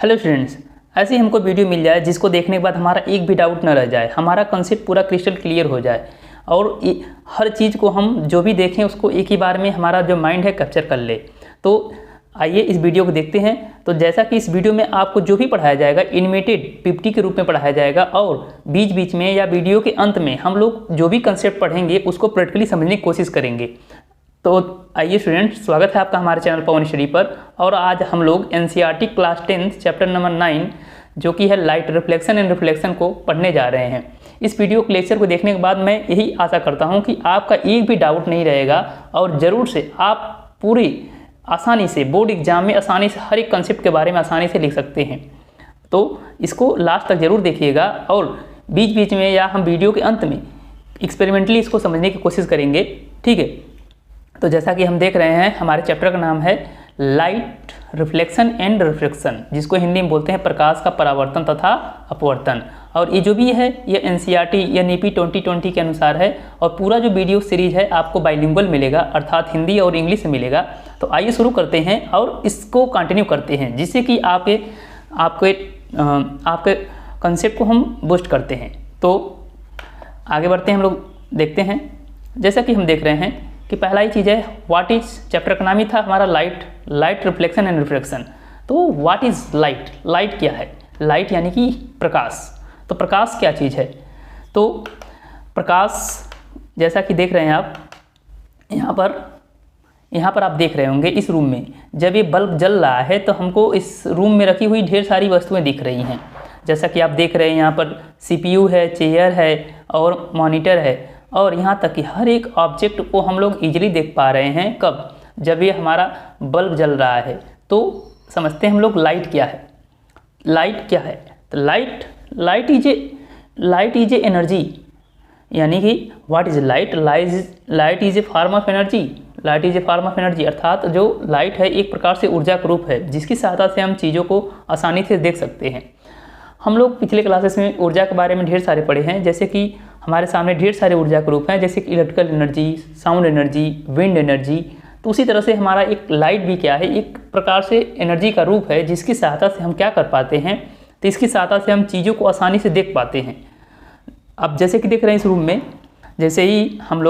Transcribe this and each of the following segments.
Hello students, ऐसी हमको video मिल जाए जिसको देखने के बाद हमारा एक भी डाउट न रह जाए, हमारा कंसेप्ट पूरा क्रिस्टल क्लियर हो जाए और हर चीज़ को हम जो भी देखें उसको एक ही बार में हमारा जो माइंड है कैप्चर कर ले। तो आइए इस वीडियो को देखते हैं। तो जैसा कि इस वीडियो में आपको जो भी पढ़ाया जाएगा एनिमेटेड पीपीटी के रूप में पढ़ाया जाएगा और बीच बीच में या वीडियो के अंत में हम लोग जो भी कंसेप्ट पढ़ेंगे उसको प्रैक्टिकली समझने की कोशिश करेंगे। तो आइए स्टूडेंट्स, स्वागत है आपका हमारे चैनल पवन स्टडी पर। और आज हम लोग एनसीईआरटी क्लास 10 चैप्टर नंबर 9 जो कि है लाइट रिफ्लेक्शन एंड रिफ्लेक्शन को पढ़ने जा रहे हैं। इस वीडियो लेक्चर को देखने के बाद मैं यही आशा करता हूं कि आपका एक भी डाउट नहीं रहेगा और ज़रूर से आप पूरी आसानी से बोर्ड एग्जाम में आसानी से हर एक कंसेप्ट के बारे में आसानी से लिख सकते हैं। तो इसको लास्ट तक ज़रूर देखिएगा और बीच बीच में या हम वीडियो के अंत में एक्सपेरिमेंटली इसको समझने की कोशिश करेंगे, ठीक है। तो जैसा कि हम देख रहे हैं हमारे चैप्टर का नाम है लाइट रिफ्लेक्शन एंड रिफ्रैक्शन, जिसको हिंदी में बोलते हैं प्रकाश का परावर्तन तथा अपवर्तन। और ये जो भी है ये एनसीईआरटी या नीपी 2020 के अनुसार है और पूरा जो वीडियो सीरीज है आपको बाइलिंगुअल मिलेगा, अर्थात हिंदी और इंग्लिश में मिलेगा। तो आइए शुरू करते हैं और इसको कंटिन्यू करते हैं जिससे कि आपके कंसेप्ट को हम बूस्ट करते हैं। तो आगे बढ़ते हैं, हम लोग देखते हैं। जैसा कि हम देख रहे हैं कि पहला ही चीज़ है व्हाट इज, चैप्टर का नाम ही था हमारा लाइट रिफ्लेक्शन एंड रिफ्रैक्शन। तो व्हाट इज लाइट, लाइट क्या है? लाइट यानी कि प्रकाश। तो प्रकाश क्या चीज़ है? तो प्रकाश जैसा कि देख रहे हैं आप यहाँ पर आप देख रहे होंगे इस रूम में जब ये बल्ब जल रहा है तो हमको इस रूम में रखी हुई ढेर सारी वस्तुएं दिख रही हैं। जैसा कि आप देख रहे हैं यहाँ पर CPU है, चेयर है और मॉनिटर है और यहाँ तक कि हर एक ऑब्जेक्ट को हम लोग ईजिली देख पा रहे हैं। कब? जब ये हमारा बल्ब जल रहा है। तो समझते हैं हम लोग लाइट क्या है। लाइट क्या है? तो लाइट इज ए एनर्जी, यानी कि what is light? Light is a form of energy. Light is a form of energy अर्थात जो लाइट है एक प्रकार से ऊर्जा का रूप है जिसकी सहायता से हम चीज़ों को आसानी से देख सकते हैं। हम लोग पिछले क्लासेस में ऊर्जा के बारे में ढेर सारे पढ़े हैं, जैसे कि हमारे सामने ढेर सारे ऊर्जा के रूप हैं, जैसे कि electrical energy, sound energy, wind energy. तो उसी तरह से हमारा एक लाइट भी क्या है, एक प्रकार से एनर्जी का रूप है जिसकी सहायता से हम क्या कर पाते हैं, तो इसकी सहायता से हम चीज़ों को आसानी से देख पाते हैं। अब जैसे कि देख रहे हैं इस रूम में जैसे ही हम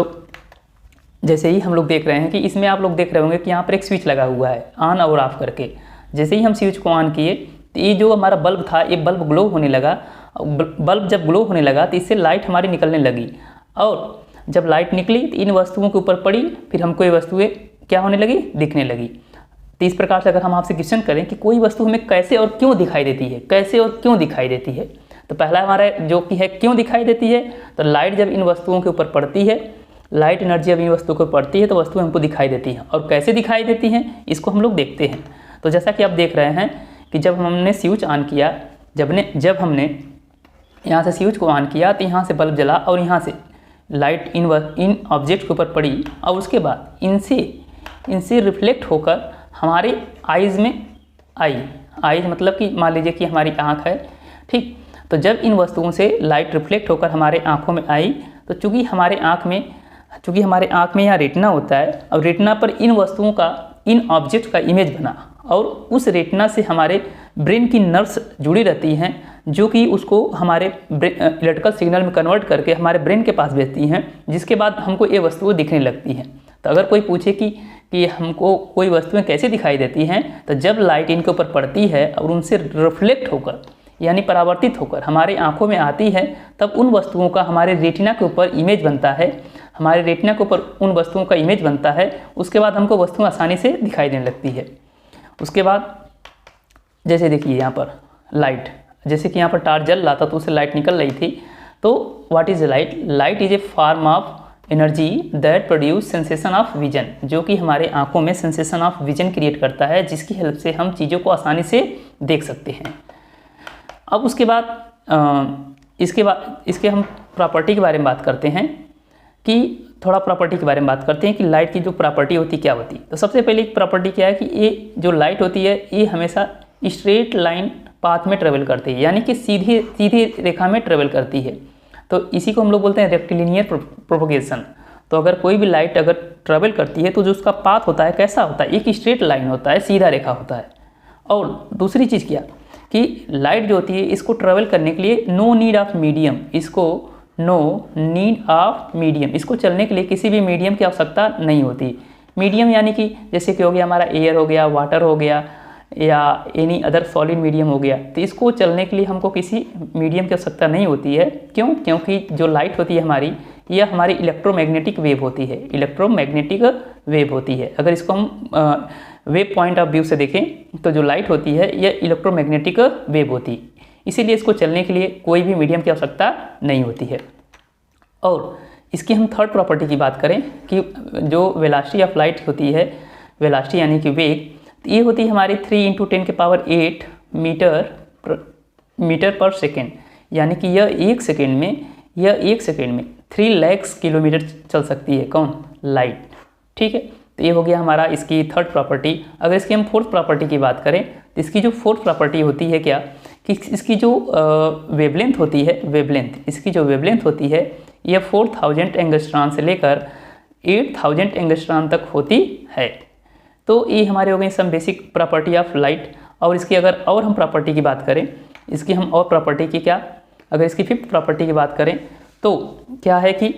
लोग देख रहे हैं कि इसमें आप लोग देख रहे होंगे कि यहाँ पर एक स्विच लगा हुआ है ऑन और ऑफ करके। जैसे ही हम स्विच को ऑन किए तो ये जो हमारा बल्ब था ये बल्ब ग्लो होने लगा। बल्ब जब ग्लो होने लगा तो इससे लाइट हमारी निकलने लगी और जब लाइट निकली तो इन वस्तुओं के ऊपर पड़ी, फिर हमको ये वस्तुएं क्या होने लगी, दिखने लगी। तो इस प्रकार से अगर हम आपसे क्वेश्चन करें कि कोई वस्तु हमें कैसे और क्यों दिखाई देती है, कैसे और क्यों दिखाई देती है, तो पहला हमारा जो कि है क्यों दिखाई देती है। तो लाइट जब इन वस्तुओं के ऊपर पड़ती है, लाइट एनर्जी जब इन वस्तुओं को पड़ती है तो वस्तुएं हमको दिखाई देती हैं। और कैसे दिखाई देती हैं इसको हम लोग देखते हैं। तो जैसा कि आप देख रहे हैं कि जब हमने स्विच ऑन किया, जब हमने यहाँ से स्विच को ऑन किया तो यहाँ से बल्ब जला और यहाँ से लाइट इन ऑब्जेक्ट के ऊपर पड़ी और उसके बाद इनसे रिफ्लेक्ट होकर हमारे आइज़ में आई। आइज़ मतलब कि मान लीजिए कि हमारी आँख है, ठीक। तो जब इन वस्तुओं से लाइट रिफ्लेक्ट होकर हमारे आँखों में आई तो चूँकि हमारे आँख में यहाँ रेटिना होता है और रेटिना पर इन वस्तुओं का, इन ऑब्जेक्ट का इमेज बना और उस रेटिना से हमारे ब्रेन की नर्व्स जुड़ी रहती हैं जो कि उसको हमारे इलेक्ट्रिकल सिग्नल में कन्वर्ट करके हमारे ब्रेन के पास भेजती हैं, जिसके बाद हमको ये वस्तुएं दिखने लगती हैं। तो अगर कोई पूछे कि हमको कोई वस्तुएं कैसे दिखाई देती हैं, तो जब लाइट इनके ऊपर पड़ती है और उनसे रिफ्लेक्ट होकर यानी परावर्तित होकर हमारे आँखों में आती है तब उन वस्तुओं का हमारे रेटिना के ऊपर इमेज बनता है। हमारे रेटिना के ऊपर उन वस्तुओं का इमेज बनता है, उसके बाद हमको वस्तुएं आसानी से दिखाई देने लगती है। उसके बाद जैसे देखिए यहाँ पर लाइट, जैसे कि यहाँ पर टार्च जल रहा था तो उससे लाइट निकल रही थी। तो what is light? Light is a form of energy that produce sensation of vision, जो कि हमारे आंखों में सेंसेशन ऑफ विजन क्रिएट करता है जिसकी हेल्प से हम चीज़ों को आसानी से देख सकते हैं। अब उसके बाद इसके हम प्रॉपर्टी के बारे में बात करते हैं कि थोड़ा प्रॉपर्टी के बारे में बात करते हैं कि लाइट की जो प्रॉपर्टी होती क्या होती। तो सबसे पहले एक प्रॉपर्टी क्या है कि ये जो लाइट होती है ये हमेशा स्ट्रेट लाइन पाथ में ट्रेवल करती है, यानी कि सीधी रेखा में ट्रेवल करती है। तो इसी को हम लोग बोलते हैं रेक्टिलिनियर प्रोपगेशन। तो अगर कोई भी लाइट अगर ट्रेवल करती है तो जो उसका पाथ होता है कैसा होता है, एक स्ट्रेट लाइन होता है, सीधा रेखा होता है। और दूसरी चीज़ क्या कि लाइट जो होती है इसको ट्रेवल करने के लिए नो नीड ऑफ मीडियम, इसको चलने के लिए किसी भी मीडियम की आवश्यकता नहीं होती। मीडियम यानी कि जैसे कि हो गया हमारा एयर हो गया, वाटर हो गया या एनी अदर सॉलिड मीडियम हो गया, तो इसको चलने के लिए हमको किसी मीडियम की आवश्यकता नहीं होती है। क्यों? क्योंकि जो लाइट होती है हमारी, यह हमारी इलेक्ट्रोमैग्नेटिक वेव होती है, इलेक्ट्रोमैग्नेटिक वेव होती है। अगर इसको हम वेव पॉइंट ऑफ व्यू से देखें तो जो लाइट होती है यह इलेक्ट्रोमैग्नेटिक वेव होती है, इसीलिए इसको चलने के लिए कोई भी मीडियम की आवश्यकता नहीं होती है। और इसकी हम थर्ड प्रॉपर्टी की बात करें कि जो वेलोसिटी ऑफ लाइट होती है, वेलोसिटी यानी कि वेग, ये होती है हमारी 3 × 10⁸ मीटर पर सेकेंड, यानी कि यह एक सेकेंड में 3 लाख किलोमीटर चल सकती है। कौन? लाइट। ठीक है, तो ये हो गया हमारा इसकी थर्ड प्रॉपर्टी। अगर इसकी हम फोर्थ प्रॉपर्टी की बात करें तो इसकी जो फोर्थ प्रॉपर्टी होती है क्या, कि इसकी जो वेवलेंथ होती है, इसकी जो वेवलेंथ होती है यह 4000 एंगस्ट्रॉन से लेकर 8000 एंगस्ट्रॉन तक होती है। तो ये हमारे हो गए some basic property of light. और इसकी अगर और हम प्रॉपर्टी की बात करें, इसकी हम और प्रॉपर्टी की क्या, अगर इसकी फिफ्थ प्रॉपर्टी की बात करें तो क्या है कि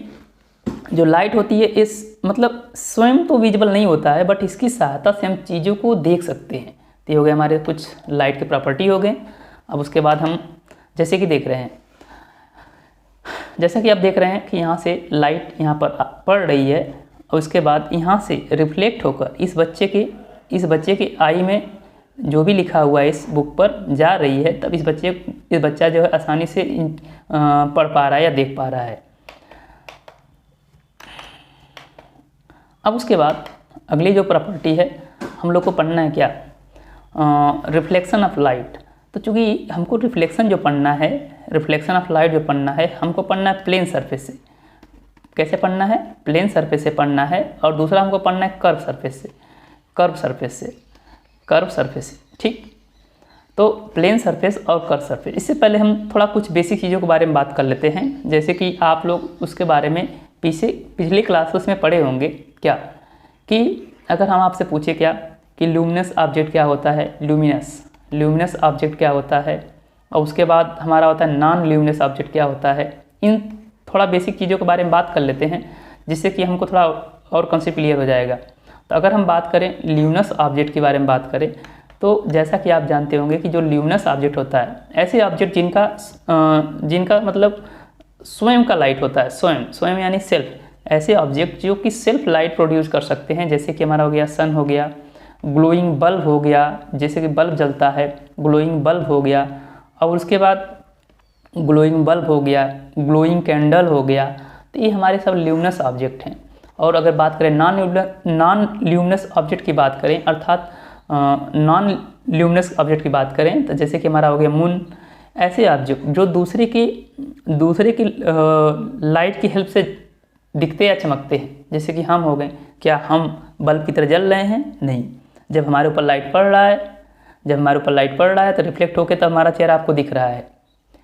जो लाइट होती है इस मतलब स्वयं तो विजिबल नहीं होता है, बट इसकी सहायता से हम चीज़ों को देख सकते हैं। तो ये हो गए हमारे कुछ लाइट के प्रॉपर्टी हो गए। अब उसके बाद हम जैसे कि देख रहे हैं, जैसा कि आप देख रहे हैं कि यहाँ से लाइट यहाँ पर पड़ रही है और उसके बाद यहाँ से रिफ्लेक्ट होकर इस बच्चे के आई में जो भी लिखा हुआ है इस बुक पर जा रही है, तब इस बच्चा जो है आसानी से पढ़ पा रहा है या देख पा रहा है। अब उसके बाद अगली जो प्रॉपर्टी है हम लोग को पढ़ना है क्या, रिफ्लेक्शन ऑफ लाइट। तो चूँकि हमको रिफ्लेक्शन जो पढ़ना है, रिफ्लेक्शन ऑफ लाइट जो पढ़ना है, हमको पढ़ना है प्लेन सरफेस से। कैसे पढ़ना है? प्लेन सरफेस से पढ़ना है। और दूसरा हमको पढ़ना है कर्व सरफेस से। ठीक, तो प्लेन सरफेस और कर्व सरफेस। इससे पहले हम थोड़ा कुछ बेसिक चीज़ों के बारे में बात कर लेते हैं, जैसे कि आप लोग उसके बारे में पिछले क्लासेस में पढ़े होंगे क्या, कि अगर हम आपसे पूछे क्या कि ल्यूमिनस ऑब्जेक्ट क्या होता है, ल्यूमिनस ऑब्जेक्ट क्या होता है, और उसके बाद हमारा होता है नॉन ल्यूमिनस ऑब्जेक्ट क्या होता है। इन थोड़ा बेसिक चीज़ों के बारे में बात कर लेते हैं जिससे कि हमको थोड़ा और कॉन्सेप्ट क्लियर हो जाएगा। तो अगर हम बात करें ल्यूमिनस ऑब्जेक्ट के बारे में बात करें तो जैसा कि आप जानते होंगे कि जो ल्यूमिनस ऑब्जेक्ट होता है, ऐसे ऑब्जेक्ट जिनका मतलब स्वयं का लाइट होता है, स्वयं यानी सेल्फ, ऐसे ऑब्जेक्ट जो कि सेल्फ लाइट प्रोड्यूस कर सकते हैं, जैसे कि हमारा हो गया सन हो गया, ग्लोइंग बल्ब हो गया, जैसे कि बल्ब जलता है, ग्लोइंग बल्ब हो गया, और उसके बाद ग्लोइंग बल्ब हो गया, ग्लोइंग कैंडल हो गया। तो ये हमारे सब ल्यूमिनस ऑब्जेक्ट हैं। और अगर बात करें नॉन ल्यूमिनस ऑब्जेक्ट की बात करें, अर्थात नॉन ल्यूमिनस ऑब्जेक्ट की बात करें, तो जैसे कि हमारा हो गया मून, ऐसे ऑब्जेक्ट जो दूसरे की लाइट की हेल्प से दिखते या चमकते हैं, जैसे कि हम हो गए, क्या हम बल्ब की तरह जल रहे हैं? नहीं। जब हमारे ऊपर लाइट पड़ रहा है तो रिफ्लेक्ट होकर तो हमारा चेहरा आपको दिख रहा है।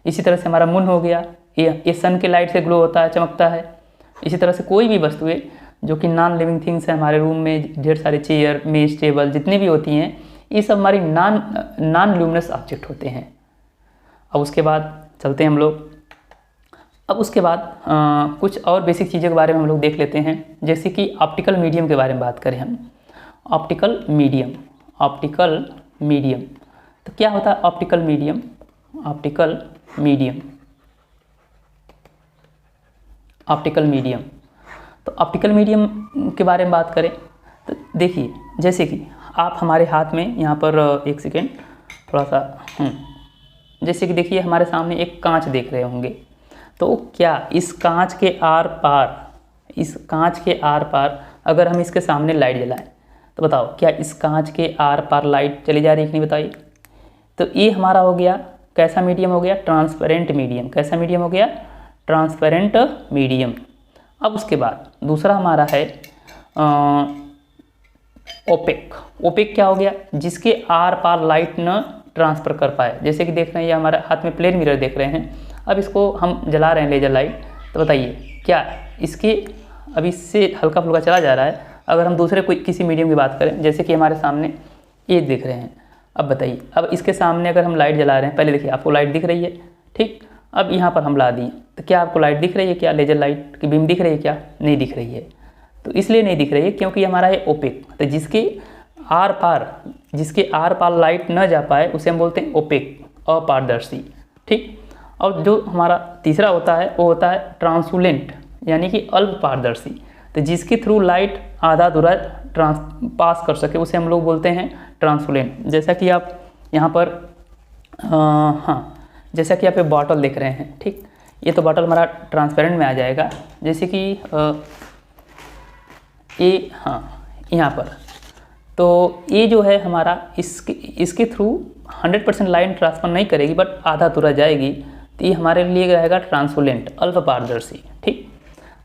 इसी तरह से हमारा मून हो गया, ये सन के लाइट से ग्लो होता है, चमकता है। इसी तरह से कोई भी वस्तुएं जो कि नॉन लिविंग थिंग्स है, हमारे रूम में ढेर सारे चेयर, मेज, टेबल जितनी भी होती हैं, ये सब हमारी नॉन ल्यूमिनस ऑब्जेक्ट होते हैं। अब उसके बाद चलते हैं हम लोग, अब उसके बाद कुछ और बेसिक चीज़ों के बारे में हम लोग देख लेते हैं, जैसे कि ऑप्टिकल मीडियम के बारे में बात करें हम। ऑप्टिकल मीडियम तो क्या होता है ऑप्टिकल मीडियम? तो ऑप्टिकल मीडियम के बारे में बात करें तो देखिए, जैसे कि आप हमारे हाथ में यहाँ पर एक सेकेंड थोड़ा सा जैसे कि देखिए हमारे सामने एक कांच देख रहे होंगे, तो क्या इस कांच के आर पार अगर हम इसके सामने लाइट जलाएं तो बताओ क्या इस कांच के आर पार लाइट चली जा रही है कि नहीं? बताइए। तो ये हमारा हो गया कैसा मीडियम हो गया? Transparent medium. कैसा मीडियम हो गया? Transparent medium. अब उसके बाद दूसरा हमारा है ओपेक क्या हो गया? जिसके आर पार लाइट न ट्रांसफ़र कर पाए। जैसे कि देख रहे हैं ये हमारे हाथ में प्लेन मिरर देख रहे हैं, अब इसको हम जला रहे हैं लेजर लाइट, तो बताइए क्या इसके अब इससे हल्का फुल्का चला जा रहा है। अगर हम दूसरे कोई किसी मीडियम की बात करें, जैसे कि हमारे सामने ये देख रहे हैं, अब बताइए, अब इसके सामने अगर हम लाइट जला रहे हैं, पहले देखिए आपको लाइट दिख रही है, ठीक। अब यहाँ पर हम ला दिए तो क्या आपको लाइट दिख रही है, क्या लेजर लाइट की बीम दिख रही है, क्या नहीं दिख रही है। तो इसलिए नहीं दिख रही है क्योंकि हमारा है ओपेक। तो जिसके आर पार लाइट न जा पाए उसे हम बोलते हैं ओपेक, अपारदर्शी, ठीक। और जो हमारा तीसरा होता है वो होता है ट्रांसलूसेंट, यानी कि अल्प पारदर्शी। तो जिसके थ्रू लाइट आधा अधूरा पास कर सके उसे हम लोग बोलते हैं ट्रांसलूसेंट। जैसा कि आप यहाँ पर हाँ, जैसा कि आप ये बॉटल देख रहे हैं, ठीक। ये तो बॉटल हमारा ट्रांसपेरेंट में आ जाएगा। जैसे कि ये हाँ, यहाँ पर तो ये जो है हमारा इसके थ्रू 100% लाइट ट्रांसफर नहीं करेगी, बट आधा अधूरा जाएगी। तो ये हमारे लिए रहेगा ट्रांसलूसेंट, अल्प पारदर्शी, ठीक।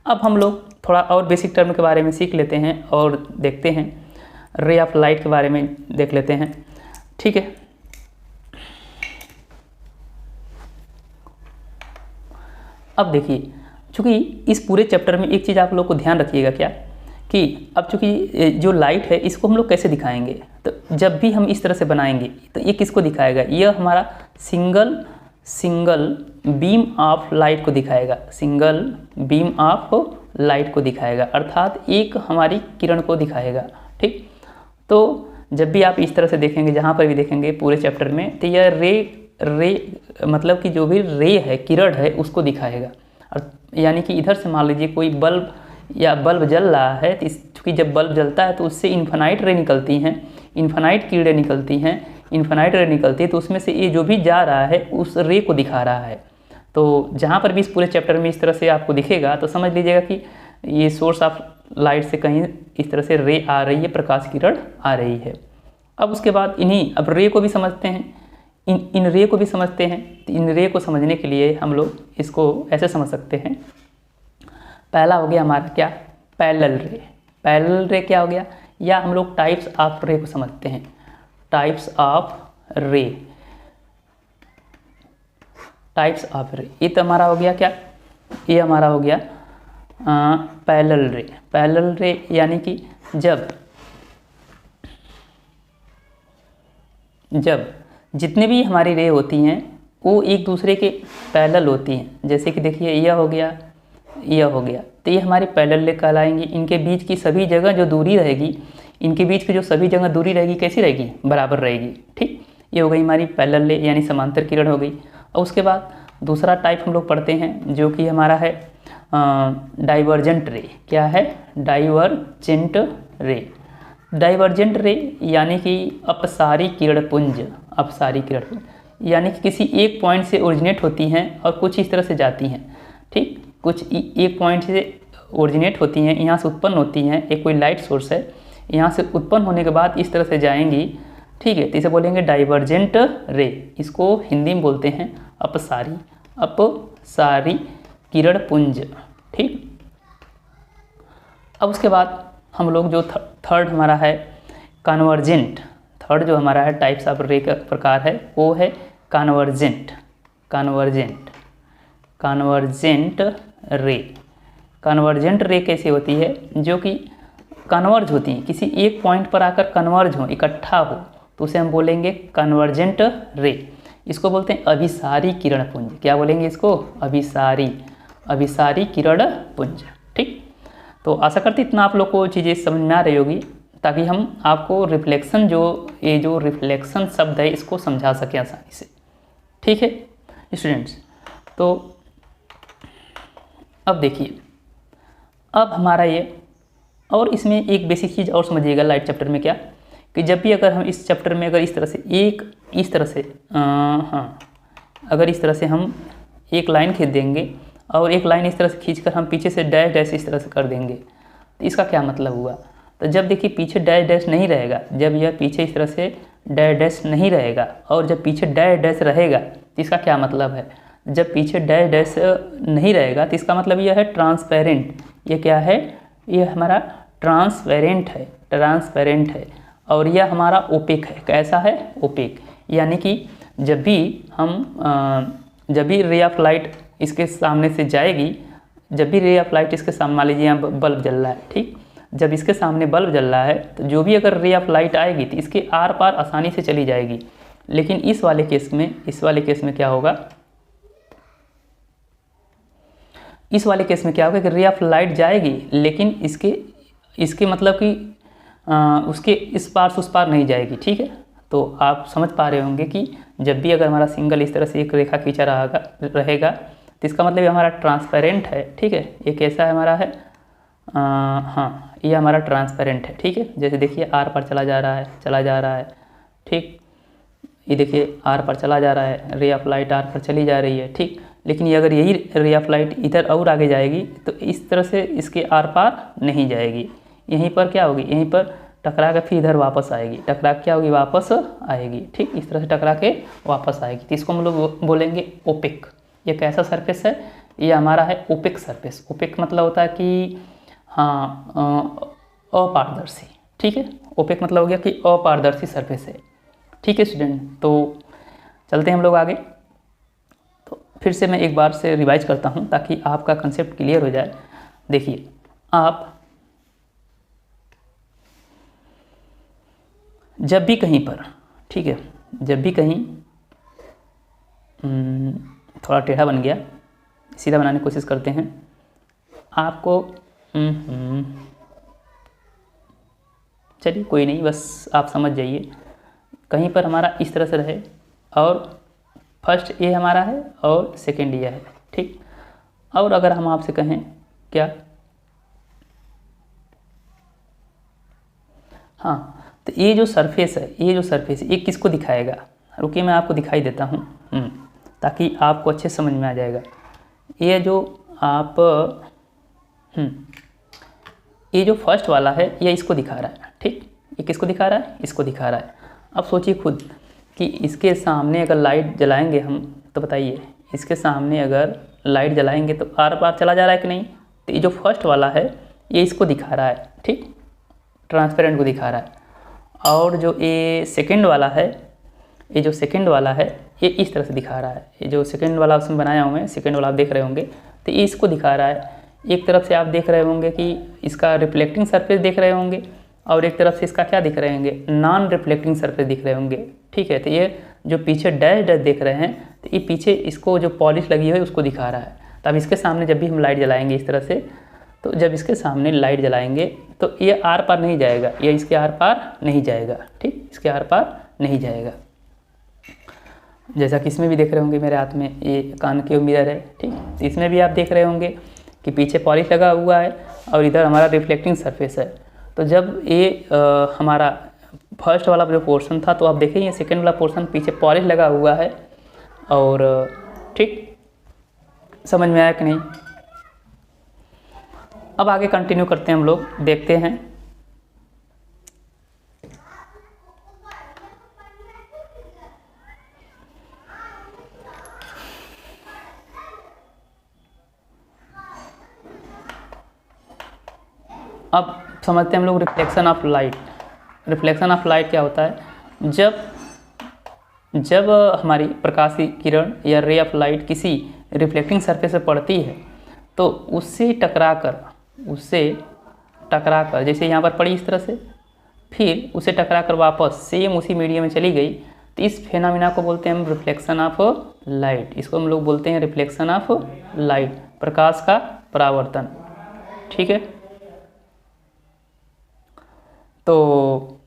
अब हम लोग थोड़ा और बेसिक टर्म के बारे में सीख लेते हैं और देखते हैं, रे ऑफ लाइट के बारे में देख लेते हैं, ठीक है। अब देखिए, चूँकि इस पूरे चैप्टर में एक चीज़ आप लोग को ध्यान रखिएगा क्या, कि अब चूँकि जो लाइट है इसको हम लोग कैसे दिखाएंगे। तो जब भी हम इस तरह से बनाएंगे तो ये किसको दिखाएगा, यह हमारा सिंगल बीम ऑफ लाइट को दिखाएगा, सिंगल बीम ऑफ लाइट को दिखाएगा, अर्थात एक हमारी किरण को दिखाएगा, ठीक। तो जब भी आप इस तरह से देखेंगे, जहाँ पर भी देखेंगे पूरे चैप्टर में, तो यह रे मतलब कि जो भी रे है, किरण है, उसको दिखाएगा। यानी कि इधर से मान लीजिए कोई बल्ब जल रहा है, तो चूँकि जब बल्ब जलता है तो उससे इन्फिनाइट रे निकलती हैं, इन्फिनाइट किरणें निकलती हैं, इन्फिनाइट रे निकलती है, तो उसमें से ये जो भी जा रहा है उस रे को दिखा रहा है। तो जहाँ पर भी इस पूरे चैप्टर में इस तरह से आपको दिखेगा तो समझ लीजिएगा कि ये सोर्स ऑफ लाइट से कहीं इस तरह से रे आ रही है, प्रकाश किरण आ रही है। अब उसके बाद अब रे को भी समझते हैं, इन रे को भी समझते हैं। तो इन रे को समझने के लिए हम लोग इसको ऐसे समझ सकते हैं। पहला हो गया हमारा क्या, पैरेलल रे। पैरेलल रे क्या हो गया, या हम लोग टाइप्स ऑफ रे को समझते हैं, टाइप्स ऑफ रे, टाइप्स ऑफ रे। ये तो हमारा हो गया क्या, ये हमारा हो गया पैरेलल रे। पैरेलल रे यानी कि जब जितने भी हमारी रे होती हैं वो एक दूसरे के पैरेलल होती हैं। जैसे कि देखिए यह हो गया, यह हो गया, तो ये हमारी पैरेलल रे कहलाएंगी। इनके बीच की सभी जगह जो दूरी रहेगी, इनके बीच की जो सभी जगह दूरी रहेगी कैसी रहेगी, बराबर रहेगी, ठीक। ये हो गई हमारी पैरेलल रे यानी समांतर किरण हो गई। और उसके बाद दूसरा टाइप हम लोग पढ़ते हैं जो कि हमारा है डाइवर्जेंट रे। क्या है, डाइवर्जेंट रे। डाइवर्जेंट रे यानी कि अपसारी किरणपुंज, अपसारी किरणपुंज यानी कि किसी एक पॉइंट से ओरिजिनेट होती हैं और कुछ इस तरह से जाती हैं, ठीक। कुछ एक पॉइंट से ओरिजिनेट होती हैं, यहाँ से उत्पन्न होती हैं, एक कोई लाइट सोर्स है, यहाँ से उत्पन्न होने के बाद इस तरह से जाएंगी, ठीक है। तो इसे बोलेंगे डाइवर्जेंट रे। इसको हिंदी में बोलते हैं अपसारी किरणपुंज, ठीक। अब उसके बाद हम लोग जो थर्ड हमारा है कन्वर्जेंट, थर्ड जो हमारा है टाइप्स ऑफ रे का प्रकार है वो है कन्वर्जेंट। कन्वर्जेंट रे। कन्वर्जेंट रे कैसे होती है, जो कि कन्वर्ज होती हैं, किसी एक पॉइंट पर आकर कन्वर्ज हो, इकट्ठा हो, तो उसे हम बोलेंगे कन्वर्जेंट रे। इसको बोलते हैं अभिसारी किरणपुंज। क्या बोलेंगे इसको, अभिसारी किरणपुंज, ठीक। तो आशा करती इतना आप लोग को चीज़ें समझ में आ रही होगी, ताकि हम आपको रिफ्लेक्शन ये जो रिफ्लेक्शन शब्द है इसको समझा सकें आसानी से, ठीक है स्टूडेंट्स। तो अब देखिए, अब हमारा ये, और इसमें एक बेसिक चीज़ और समझिएगा लाइट चैप्टर में, क्या कि जब भी अगर हम इस चैप्टर में अगर इस तरह से अगर इस तरह से हम एक लाइन खींच देंगे और एक लाइन इस तरह से खींचकर हम पीछे से डैश डैश इस तरह से कर देंगे, तो इसका क्या मतलब हुआ। तो जब देखिए पीछे डैश डैश नहीं रहेगा, जब यह पीछे इस तरह से डैश डैश नहीं रहेगा और जब पीछे डैश डैश रहेगा, तो इसका क्या मतलब है, जब पीछे डैश डैश नहीं रहेगा तो इसका मतलब यह है ट्रांसपेरेंट। ये क्या है, ये हमारा ट्रांसपेरेंट है और यह हमारा ओपेक है। कैसा है, ओपेक। यानी कि जब भी रे ऑफ लाइट इसके सामने से जाएगी, जब भी रे ऑफ लाइट इसके सामने, मान लीजिए यहाँ बल्ब जल रहा है, ठीक, जब इसके सामने बल्ब जल रहा है तो जो भी अगर रे ऑफ लाइट आएगी तो इसके आर पार आसानी से चली जाएगी। लेकिन इस वाले केस में क्या होगा, इस वाले केस में क्या होगा कि रे ऑफ लाइट जाएगी लेकिन इसके मतलब कि उसके इस पार से उस पार नहीं जाएगी। ठीक है, तो आप समझ पा रहे होंगे कि जब भी अगर हमारा सिंगल इस तरह से एक रेखा खींचा रहेगा तो इसका मतलब ये हमारा ट्रांसपेरेंट है। ठीक है, ये कैसा है हमारा है, हाँ ये हमारा ट्रांसपेरेंट है। ठीक है, जैसे देखिए आर पर चला जा रहा है। ठीक, ये देखिए आर पर चला जा रहा है, रे ऑफ लाइट आर पर चली जा रही है। ठीक, लेकिन ये अगर यही रे ऑफ लाइट इधर और आगे जाएगी तो इस तरह से इसके आर पार नहीं जाएगी, यहीं पर क्या होगी, यहीं पर टकरा के फिर इधर वापस आएगी, टकरा के क्या होगी, वापस आएगी। ठीक, इस तरह से टकरा के वापस आएगी। तो इसको हम लोग बोलेंगे ओपेक। ये कैसा सरफेस है, ये हमारा है ओपेक सरफेस। ओपेक मतलब होता है कि हाँ अपारदर्शी। ठीक है, ओपेक मतलब हो गया कि अपारदर्शी सरफेस है। ठीक है स्टूडेंट, तो चलते हैं हम लोग आगे। तो फिर से मैं एक बार से रिवाइज करता हूँ ताकि आपका कंसेप्ट क्लियर हो जाए। देखिए, आप जब भी कहीं पर, ठीक है, जब भी कहीं थोड़ा टेढ़ा बन गया, सीधा बनाने की कोशिश करते हैं। आपको चलिए कोई नहीं, बस आप समझ जाइए। कहीं पर हमारा इस तरह से रहे और फर्स्ट ए हमारा है और सेकेंड ये है। ठीक, और अगर हम आपसे कहें क्या, हाँ, तो ये जो सरफेस है, ये किसको दिखाएगा, रुकिए मैं आपको दिखाई देता हूँ ताकि आपको अच्छे समझ में आ जाएगा। ये जो आप ये जो फर्स्ट वाला है ये इसको दिखा रहा है। ठीक, ये किसको दिखा रहा है, इसको दिखा रहा है। अब सोचिए खुद कि इसके सामने अगर लाइट जलाएंगे हम, तो बताइए इसके सामने अगर लाइट जलाएंगे तो आर पार चला जा रहा है कि नहीं। तो ये जो फर्स्ट वाला है ये इसको दिखा रहा है। ठीक, ट्रांसपेरेंट को दिखा रहा है। और जो ये सेकंड वाला है, ये इस तरह से दिखा रहा है। ये जो सेकंड वाला उसमें बनाया हुआ है, सेकंड वाला आप देख रहे होंगे, तो ये इसको दिखा रहा है। एक तरफ से आप देख रहे होंगे कि इसका रिफ्लेक्टिंग सरफेस देख रहे होंगे और एक तरफ से इसका क्या दिख रहे होंगे, नॉन रिफ्लेक्टिंग सरफेस दिख रहे होंगे। ठीक है, तो ये जो पीछे डैश देख रहे हैं, तो ये पीछे इसको जो पॉलिश लगी हुई है उसको दिखा रहा है। तो अब इसके सामने जब भी हम लाइट जलाएंगे इस तरह से, तो जब इसके सामने लाइट जलाएंगे तो ये आर पार नहीं जाएगा, ये इसके आर पार नहीं जाएगा। ठीक, इसके आर पार नहीं जाएगा। जैसा कि इसमें भी देख रहे होंगे मेरे हाथ में ये कान के मिरर है। ठीक, तो इसमें भी आप देख रहे होंगे कि पीछे पॉलिश लगा हुआ है और इधर हमारा रिफ्लेक्टिंग सरफेस है। तो जब ये हमारा फर्स्ट वाला जो पोर्शन था, तो आप देखें ये सेकेंड वाला पोर्शन पीछे पॉलिश लगा हुआ है। और ठीक, समझ में आया कि नहीं। अब आगे कंटिन्यू करते हैं हम लोग, देखते हैं। अब समझते हैं हम लोग reflection of light. Reflection of light क्या होता है, जब हमारी प्रकाश की किरण या रे ऑफ लाइट किसी रिफ्लेक्टिंग सरफेस पर पड़ती है तो उससे टकराकर जैसे यहाँ पर पड़ी इस तरह से, फिर उसे टकराकर वापस सेम उसी मीडियम में चली गई, तो इस फेनामिना को बोलते हैं हम रिफ्लेक्शन ऑफ लाइट। इसको हम लोग बोलते हैं रिफ्लेक्शन ऑफ लाइट, प्रकाश का परावर्तन। ठीक है, तो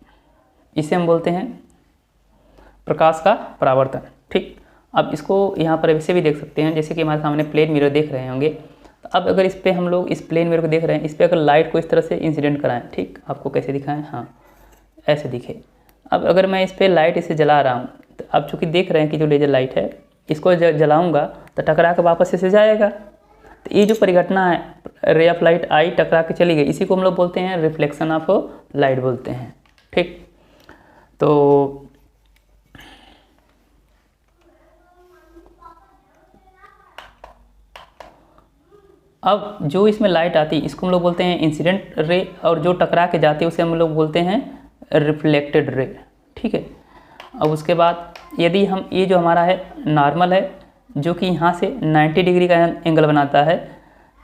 इसे हम बोलते हैं प्रकाश का परावर्तन। ठीक, अब इसको यहाँ पर ऐसे भी देख सकते हैं, जैसे कि हमारे सामने प्लेन मिरर देख रहे होंगे। तो अब अगर इस पे हम लोग इस प्लेन मिरर को देख रहे हैं, इस पे अगर लाइट को इस तरह से इंसिडेंट कराएं, ठीक, आपको कैसे दिखाएं, हाँ ऐसे दिखे। अब अगर मैं इस पे लाइट इसे जला रहा हूँ, तो अब चूँकि देख रहे हैं कि जो लेजर लाइट है इसको जलाऊँगा तो टकरा के वापस इसे जाएगा। तो ये जो परिघटना है, रे ऑफ लाइट आई टकरा के चली गई, इसी को हम लोग बोलते हैं रिफ्लेक्शन ऑफ लाइट बोलते हैं। ठीक, तो अब जो इसमें लाइट आती है इसको हम लोग बोलते हैं इंसिडेंट रे, और जो टकरा के जाती है उसे हम लोग बोलते हैं रिफ्लेक्टेड रे। ठीक है, अब उसके बाद यदि हम ये जो हमारा है नॉर्मल है जो कि यहाँ से 90 डिग्री का एंगल बनाता है,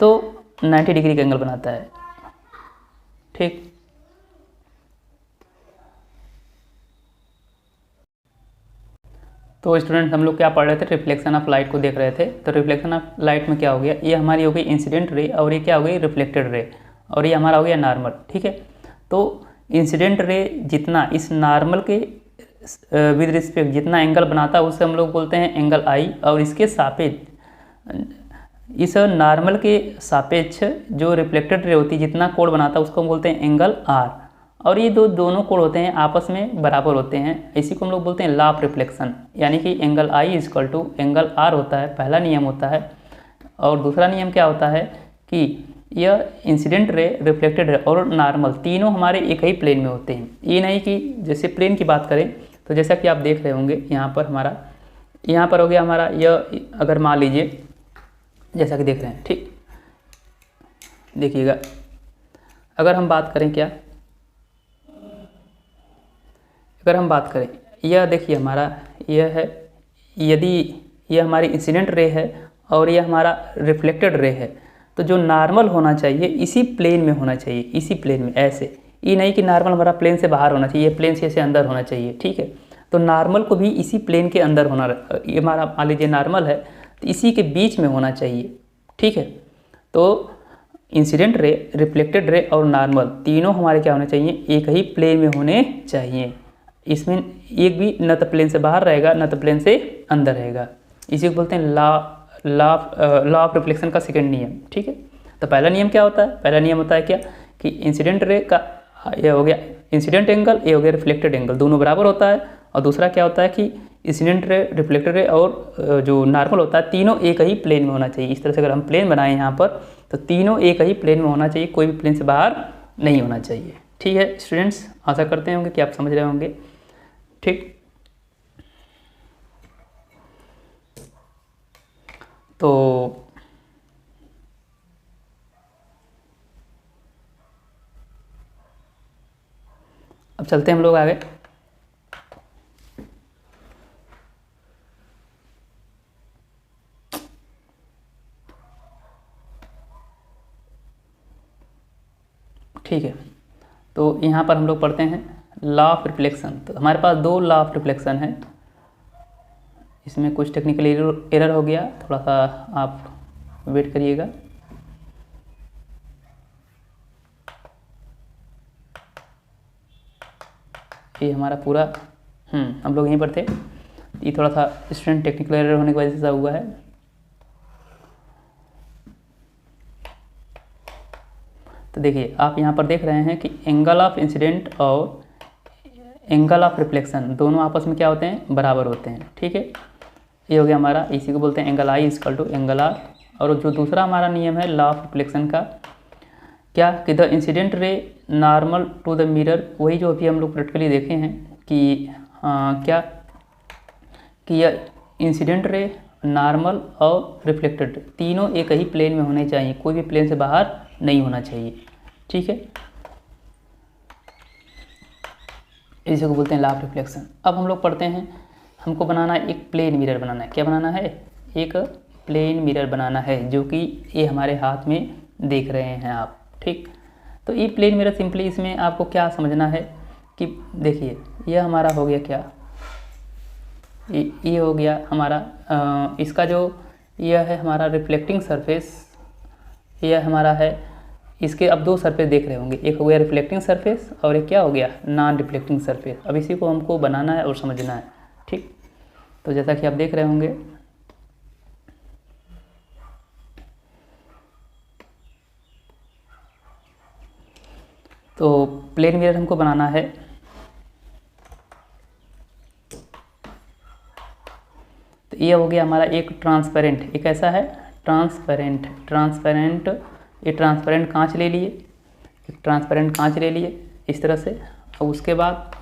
तो 90 डिग्री का एंगल बनाता है, ठीक। तो स्टूडेंट हम लोग क्या पढ़ रहे थे, रिफ्लेक्शन ऑफ लाइट को देख रहे थे। तो रिफ्लेक्शन ऑफ लाइट में क्या हो गया, ये हमारी हो गई इंसिडेंट रे और ये क्या हो गई रिफ्लेक्टेड रे, और ये हमारा हो गया नॉर्मल। ठीक है, तो इंसिडेंट रे जितना इस नॉर्मल के विद रिस्पेक्ट जितना एंगल बनाता है उसे हम लोग बोलते हैं एंगल आई, और इसके सापेक्ष इस नॉर्मल के सापेक्ष जो रिफ्लेक्टेड रे होती है जितना कोण बनाता है उसको हम बोलते हैं एंगल आर, और ये दोनों कोण होते हैं आपस में बराबर होते हैं, इसी को हम लोग बोलते हैं लॉ ऑफ रिफ्लेक्शन, यानी कि angle I is equal to angle R होता है, पहला नियम होता है। और दूसरा नियम क्या होता है कि यह इंसिडेंट रे, रिफ्लेक्टेड रे और नॉर्मल तीनों हमारे एक ही प्लेन में होते हैं। ये नहीं कि जैसे प्लेन की बात करें तो जैसा कि आप देख रहे होंगे यहाँ पर हमारा, यहाँ पर हो गया हमारा यह, अगर मान लीजिए जैसा कि देख रहे हैं, ठीक देखिएगा, अगर हम बात करें क्या, अगर हम बात करें यह देखिए हमारा यह है, यदि यह हमारी इंसिडेंट रे है और यह हमारा रिफ्लेक्टेड रे है, तो जो नॉर्मल होना चाहिए इसी प्लेन में होना चाहिए, इसी प्लेन में, ऐसे ये नहीं कि नॉर्मल हमारा प्लेन से बाहर होना चाहिए, प्लेन से अंदर होना चाहिए। ठीक है, तो नॉर्मल को भी इसी प्लेन के अंदर होना, ये हमारा मान लीजिए नॉर्मल है तो इसी के बीच में होना चाहिए। ठीक है, तो इंसिडेंट रे, रिफ्लेक्टेड रे और नॉर्मल तीनों हमारे क्या होने चाहिए, एक ही प्लेन में होने चाहिए। इसमें एक भी न तो प्लेन से बाहर रहेगा न तो प्लेन से अंदर रहेगा, इसी को बोलते हैं लॉ ऑफ रिफ्लेक्शन का सेकंड नियम। ठीक है, तो पहला नियम क्या होता है, पहला नियम होता है क्या कि इंसिडेंट रे का ये हो गया इंसिडेंट एंगल, ये हो गया रिफ्लेक्टेड एंगल, दोनों बराबर होता है। और दूसरा क्या होता है कि इंसिडेंट रे, रिफ्लेक्टेड रे और जो नॉर्मल होता है तीनों एक ही प्लेन में होना चाहिए। इस तरह से अगर हम प्लेन बनाएं यहाँ पर तो तीनों एक ही प्लेन में होना चाहिए, कोई भी प्लेन से बाहर नहीं होना चाहिए। ठीक है स्टूडेंट्स, आशा करते होंगे कि आप समझ रहे होंगे। ठीक, तो अब चलते हैं हम लोग आगे। ठीक है, तो यहाँ पर हम लोग पढ़ते हैं लॉ ऑफ रिफ्लेक्शन। तो हमारे पास दो लॉ ऑफ रिफ्लेक्शन है, इसमें कुछ टेक्निकल एरर हो गया, थोड़ा सा आप वेट करिएगा। ये हमारा पूरा हम लोग यहीं पर थे, ये थोड़ा सा स्टूडेंट टेक्निकल एरर होने की वजह से हुआ है। तो देखिए आप यहाँ पर देख रहे हैं कि एंगल ऑफ इंसिडेंट और एंगल ऑफ रिफ्लेक्शन दोनों आपस में क्या होते हैं, बराबर होते हैं। ठीक है, ये हो गया हमारा, इसी को बोलते हैं angle I is equal to angle R. और जो दूसरा हमारा नियम है लॉ ऑफ रिफ्लेक्शन का, क्या कि the incident ray normal to the mirror, वही जो अभी हम लोग प्रैक्टिकली देखे हैं कि क्या कि यह इंसिडेंट रे, नॉर्मल और रिफ्लेक्टेड तीनों एक ही प्लेन में होने चाहिए, कोई भी प्लेन से बाहर नहीं होना चाहिए। ठीक है, इसी को बोलते हैं लॉ ऑफ रिफ्लेक्शन। अब हम लोग पढ़ते हैं, हमको बनाना है एक प्लेन मिरर बनाना है। क्या बनाना है, एक प्लेन मिरर बनाना है, जो कि ये हमारे हाथ में देख रहे हैं आप। ठीक, तो ये प्लेन मिरर सिंपली इसमें आपको क्या समझना है कि देखिए यह हमारा हो गया क्या, ये हो गया हमारा इसका जो यह है हमारा रिफ्लेक्टिंग सरफेस, यह हमारा है, इसके अब दो सरफेस देख रहे होंगे, एक हो गया रिफ्लेक्टिंग सरफेस और एक क्या हो गया नॉन रिफ्लेक्टिंग सरफेस। अब इसी को हमको बनाना है और समझना है। ठीक, तो जैसा कि आप देख रहे होंगे तो प्लेन मिरर हमको बनाना है। तो ये हो गया हमारा एक ट्रांसपेरेंट, एक ऐसा है ट्रांसपेरेंट, ये ट्रांसपेरेंट कांच ले लिए, एक ट्रांसपेरेंट कांच ले लिए इस तरह से। और उसके बाद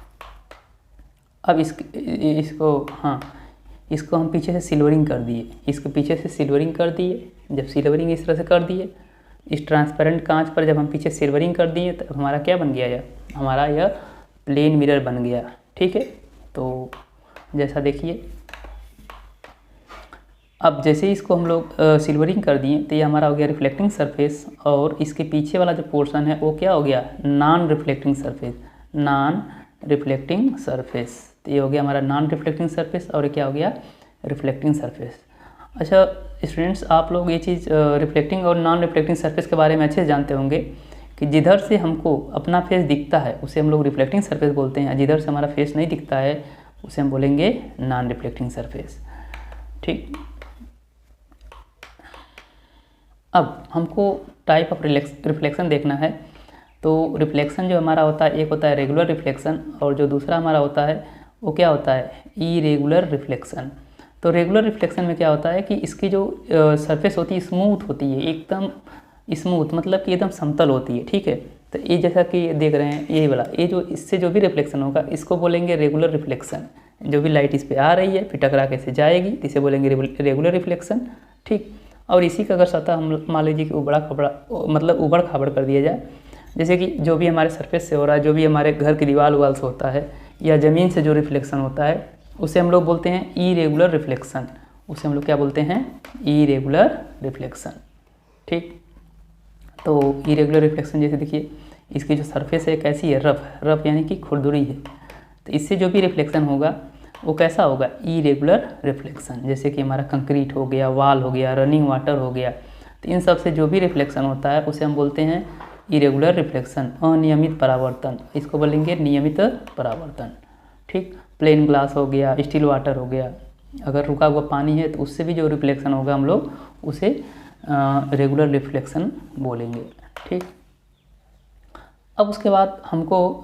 अब इसको हम पीछे से सिल्वरिंग कर दिए, इसको पीछे से सिल्वरिंग कर दिए। जब सिल्वरिंग इस तरह से कर दिए, इस ट्रांसपेरेंट कांच पर जब हम पीछे सिल्वरिंग कर दिए तो हमारा क्या बन गया, यह हमारा यह प्लेन मिरर बन गया। ठीक है, तो जैसा देखिए अब जैसे ही इसको हम लोग सिल्वरिंग कर दिए तो ये हमारा हो गया रिफ्लेक्टिंग सरफेस, और इसके पीछे वाला जो पोर्शन है वो क्या हो गया, non reflecting surface, non reflecting surface. तो ये हो गया हमारा नॉन रिफ्लेक्टिंग सरफेस, और ये क्या हो गया, रिफ्लेक्टिंग सरफेस। अच्छा स्टूडेंट्स, आप लोग ये चीज़ रिफ्लेक्टिंग और नॉन रिफ्लेक्टिंग सरफेस के बारे में अच्छे से जानते होंगे कि जिधर से हमको अपना फेस दिखता है उसे हम लोग रिफ्लेक्टिंग सरफेस बोलते हैं, जिधर से हमारा फेस नहीं दिखता है उसे हम बोलेंगे नॉन रिफ्लेक्टिंग सरफेस। ठीक, अब हमको टाइप ऑफ रिफ्लेक्शन देखना है। तो रिफ्लेक्शन जो हमारा होता है, एक होता है रेगुलर रिफ्लेक्शन, और जो दूसरा हमारा होता है वो क्या होता है, इरेगुलर रिफ्लेक्शन। तो रेगुलर रिफ्लेक्शन में क्या होता है कि इसकी जो सरफेस होती है स्मूथ होती है, एकदम स्मूथ, मतलब कि एकदम समतल होती है। ठीक है, तो ये जैसा कि देख रहे हैं ये वाला, ये जो इससे जो भी रिफ्लेक्शन होगा इसको बोलेंगे रेगुलर रिफ्लेक्शन। जो भी लाइट इस पर आ रही है फिर टकरा के से जाएगी, इसे बोलेंगे रेगुलर रिफ्लेक्शन। ठीक, और इसी का अगर सतह हम मान लीजिए कि उबड़ा खबड़ा मतलब उबड़ खाबड़ कर दिया जाए, जैसे कि जो भी हमारे सरफेस से हो रहा है, जो भी हमारे घर की दीवार उवाल से होता है या ज़मीन से जो रिफ्लेक्शन होता है उसे हम लोग बोलते हैं इरेगुलर रिफ्लेक्शन। उसे हम लोग क्या बोलते हैं, इरेगुलर रिफ्लेक्शन। ठीक, तो इरेगुलर रिफ्लेक्शन जैसे देखिए इसकी जो सरफेस है कैसी है, रफ यानी कि खुरदुरी है, तो इससे जो भी रिफ्लेक्शन होगा वो कैसा होगा, इरेगुलर रिफ्लेक्शन। जैसे कि हमारा कंक्रीट हो गया, वाल हो गया, रनिंग वाटर हो गया, तो इन सब से जो भी रिफ्लेक्शन होता है उसे हम बोलते हैं इरेगुलर रिफ्लेक्शन, अनियमित परावर्तन। इसको बोलेंगे नियमित परावर्तन। ठीक, प्लेन ग्लास हो गया, स्टील वाटर हो गया, अगर रुका हुआ पानी है तो उससे भी जो रिफ्लेक्शन होगा हम लोग उसे रेगुलर रिफ्लेक्शन बोलेंगे। ठीक, अब उसके बाद हमको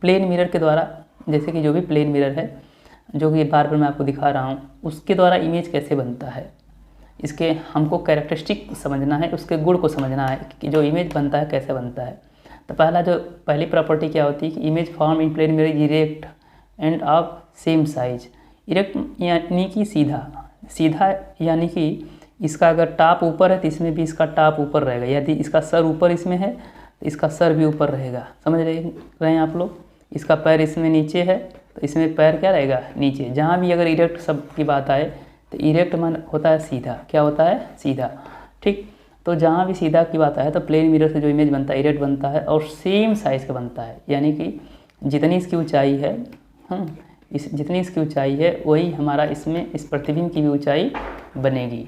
प्लेन मिरर के द्वारा, जैसे कि जो भी प्लेन मिरर है जो कि बार बार मैं आपको दिखा रहा हूँ, उसके द्वारा इमेज कैसे बनता है, इसके हमको कैरेक्टरिस्टिक समझना है, उसके गुण को समझना है कि जो इमेज बनता है कैसे बनता है। तो पहली प्रॉपर्टी क्या होती है कि image form in plane mirror erect and of same size. Erect यानी कि सीधा यानी कि इसका अगर टॉप ऊपर है तो इसमें भी इसका टॉप ऊपर रहेगा, यदि इसका सर ऊपर इसमें है तो इसका सर भी ऊपर रहेगा। समझ रहे हैं आप लोग, इसका पैर इसमें नीचे है तो इसमें पैर क्या रहेगा, नीचे। जहाँ भी अगर इरेक्ट शब्द की बात आए तो इरेक्ट मन होता है सीधा, क्या होता है, सीधा। ठीक, तो जहाँ भी सीधा की बात आए तो प्लेन मिरर से जो इमेज बनता है इरेक्ट बनता है और सेम साइज़ का बनता है, यानी कि जितनी इसकी ऊंचाई है जितनी इसकी ऊंचाई है वही हमारा इसमें इस प्रतिबिंब की भी ऊंचाई बनेगी।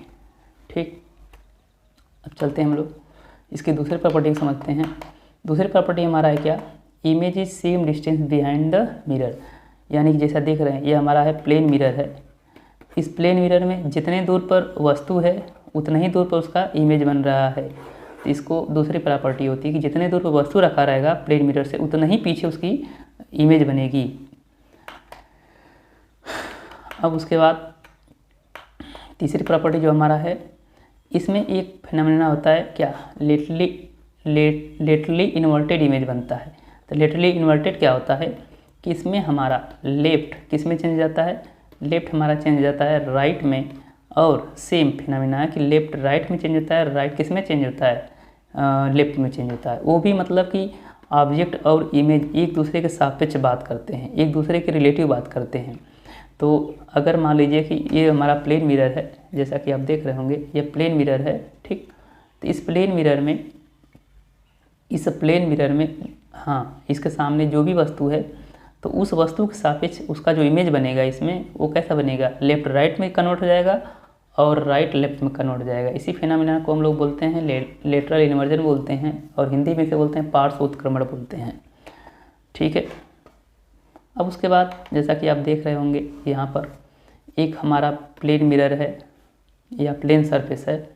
ठीक, अब चलते हैं हम लोग इसकी दूसरी प्रॉपर्टी समझते हैं। दूसरी प्रॉपर्टी हमारा है क्या, image is same distance behind the mirror, यानी कि जैसा देख रहे हैं ये हमारा है प्लेन मिरर है। इस प्लेन मिरर में जितने दूर पर वस्तु है उतना ही दूर पर उसका इमेज बन रहा है। तो इसको दूसरी प्रॉपर्टी होती है कि जितने दूर पर वस्तु रखा रहेगा प्लेन मिरर से उतना ही पीछे उसकी इमेज बनेगी। अब उसके बाद तीसरी प्रॉपर्टी जो हमारा है, इसमें एक फिनोमेना होता है क्या, लेटरली इन्वर्टेड इमेज बनता है। तो लेटरली इन्वर्टेड क्या होता है कि इसमें हमारा लेफ्ट किस में चेंज जाता है, लेफ्ट हमारा चेंज जाता है राइट में, और सेम फिनोमेना है कि लेफ्ट राइट में चेंज होता है, राइट किस में चेंज होता है, लेफ्ट में चेंज होता है। वो भी मतलब कि ऑब्जेक्ट और इमेज एक दूसरे के सापेक्ष बात करते हैं, एक दूसरे के रिलेटिव बात करते हैं। तो अगर मान लीजिए कि ये हमारा प्लेन मिरर है, जैसा कि आप देख रहे होंगे ये प्लेन मिरर है। ठीक, तो इस प्लेन मिरर में हाँ इसके सामने जो भी वस्तु है तो उस वस्तु के सापेक्ष उसका जो इमेज बनेगा इसमें वो कैसा बनेगा, लेफ्ट राइट में कन्वर्ट हो जाएगा और राइट लेफ्ट में कन्वर्ट हो जाएगा। इसी फिनोमेना को हम लोग बोलते हैं लेटरल इन्वर्जन बोलते हैं, और हिंदी में से बोलते हैं पार्श्व उत्क्रमण बोलते हैं। ठीक है, अब उसके बाद जैसा कि आप देख रहे होंगे यहाँ पर एक हमारा प्लेन मिरर है या प्लेन सरफेस है,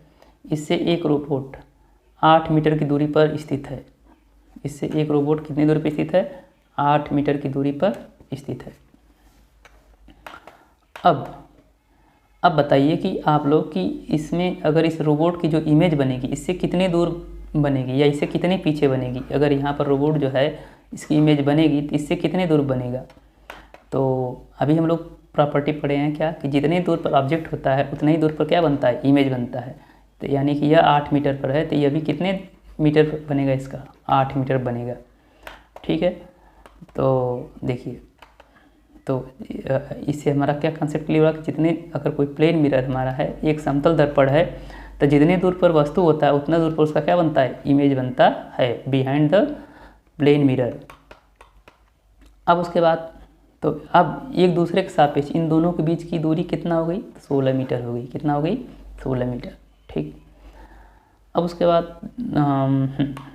इससे एक रोबोट 8 मीटर की दूरी पर स्थित है। इससे एक रोबोट कितनी दूरी पर स्थित है, 8 मीटर की दूरी पर स्थित है। अब बताइए कि आप लोग कि इसमें अगर इस रोबोट की जो इमेज बनेगी इससे कितनी दूर बनेगी या इससे कितने पीछे बनेगी। अगर यहाँ पर रोबोट जो है इसकी इमेज बनेगी तो इससे कितने दूर बनेगा। तो अभी हम लोग प्रॉपर्टी पढ़े हैं क्या कि जितने दूर पर ऑब्जेक्ट होता है उतने ही दूर पर क्या बनता है, इमेज बनता है। तो यानी कि यह 8 मीटर पर है तो यह भी कितने मीटर पर बनेगा, इसका 8 मीटर बनेगा। ठीक है, तो देखिए तो इससे हमारा क्या कंसेप्ट क्लियर हुआ कि जितने अगर कोई प्लेन मिरर हमारा है, एक समतल दर्पण है, तो जितने दूर पर वस्तु होता है उतना दूर पर उसका क्या बनता है, इमेज बनता है बिहाइंड द प्लेन मिरर। अब उसके बाद तो अब एक दूसरे के सापेक्ष इन दोनों के बीच की दूरी कितना हो गई, 16 मीटर हो गई। कितना हो गई, 16 मीटर। ठीक, अब उसके बाद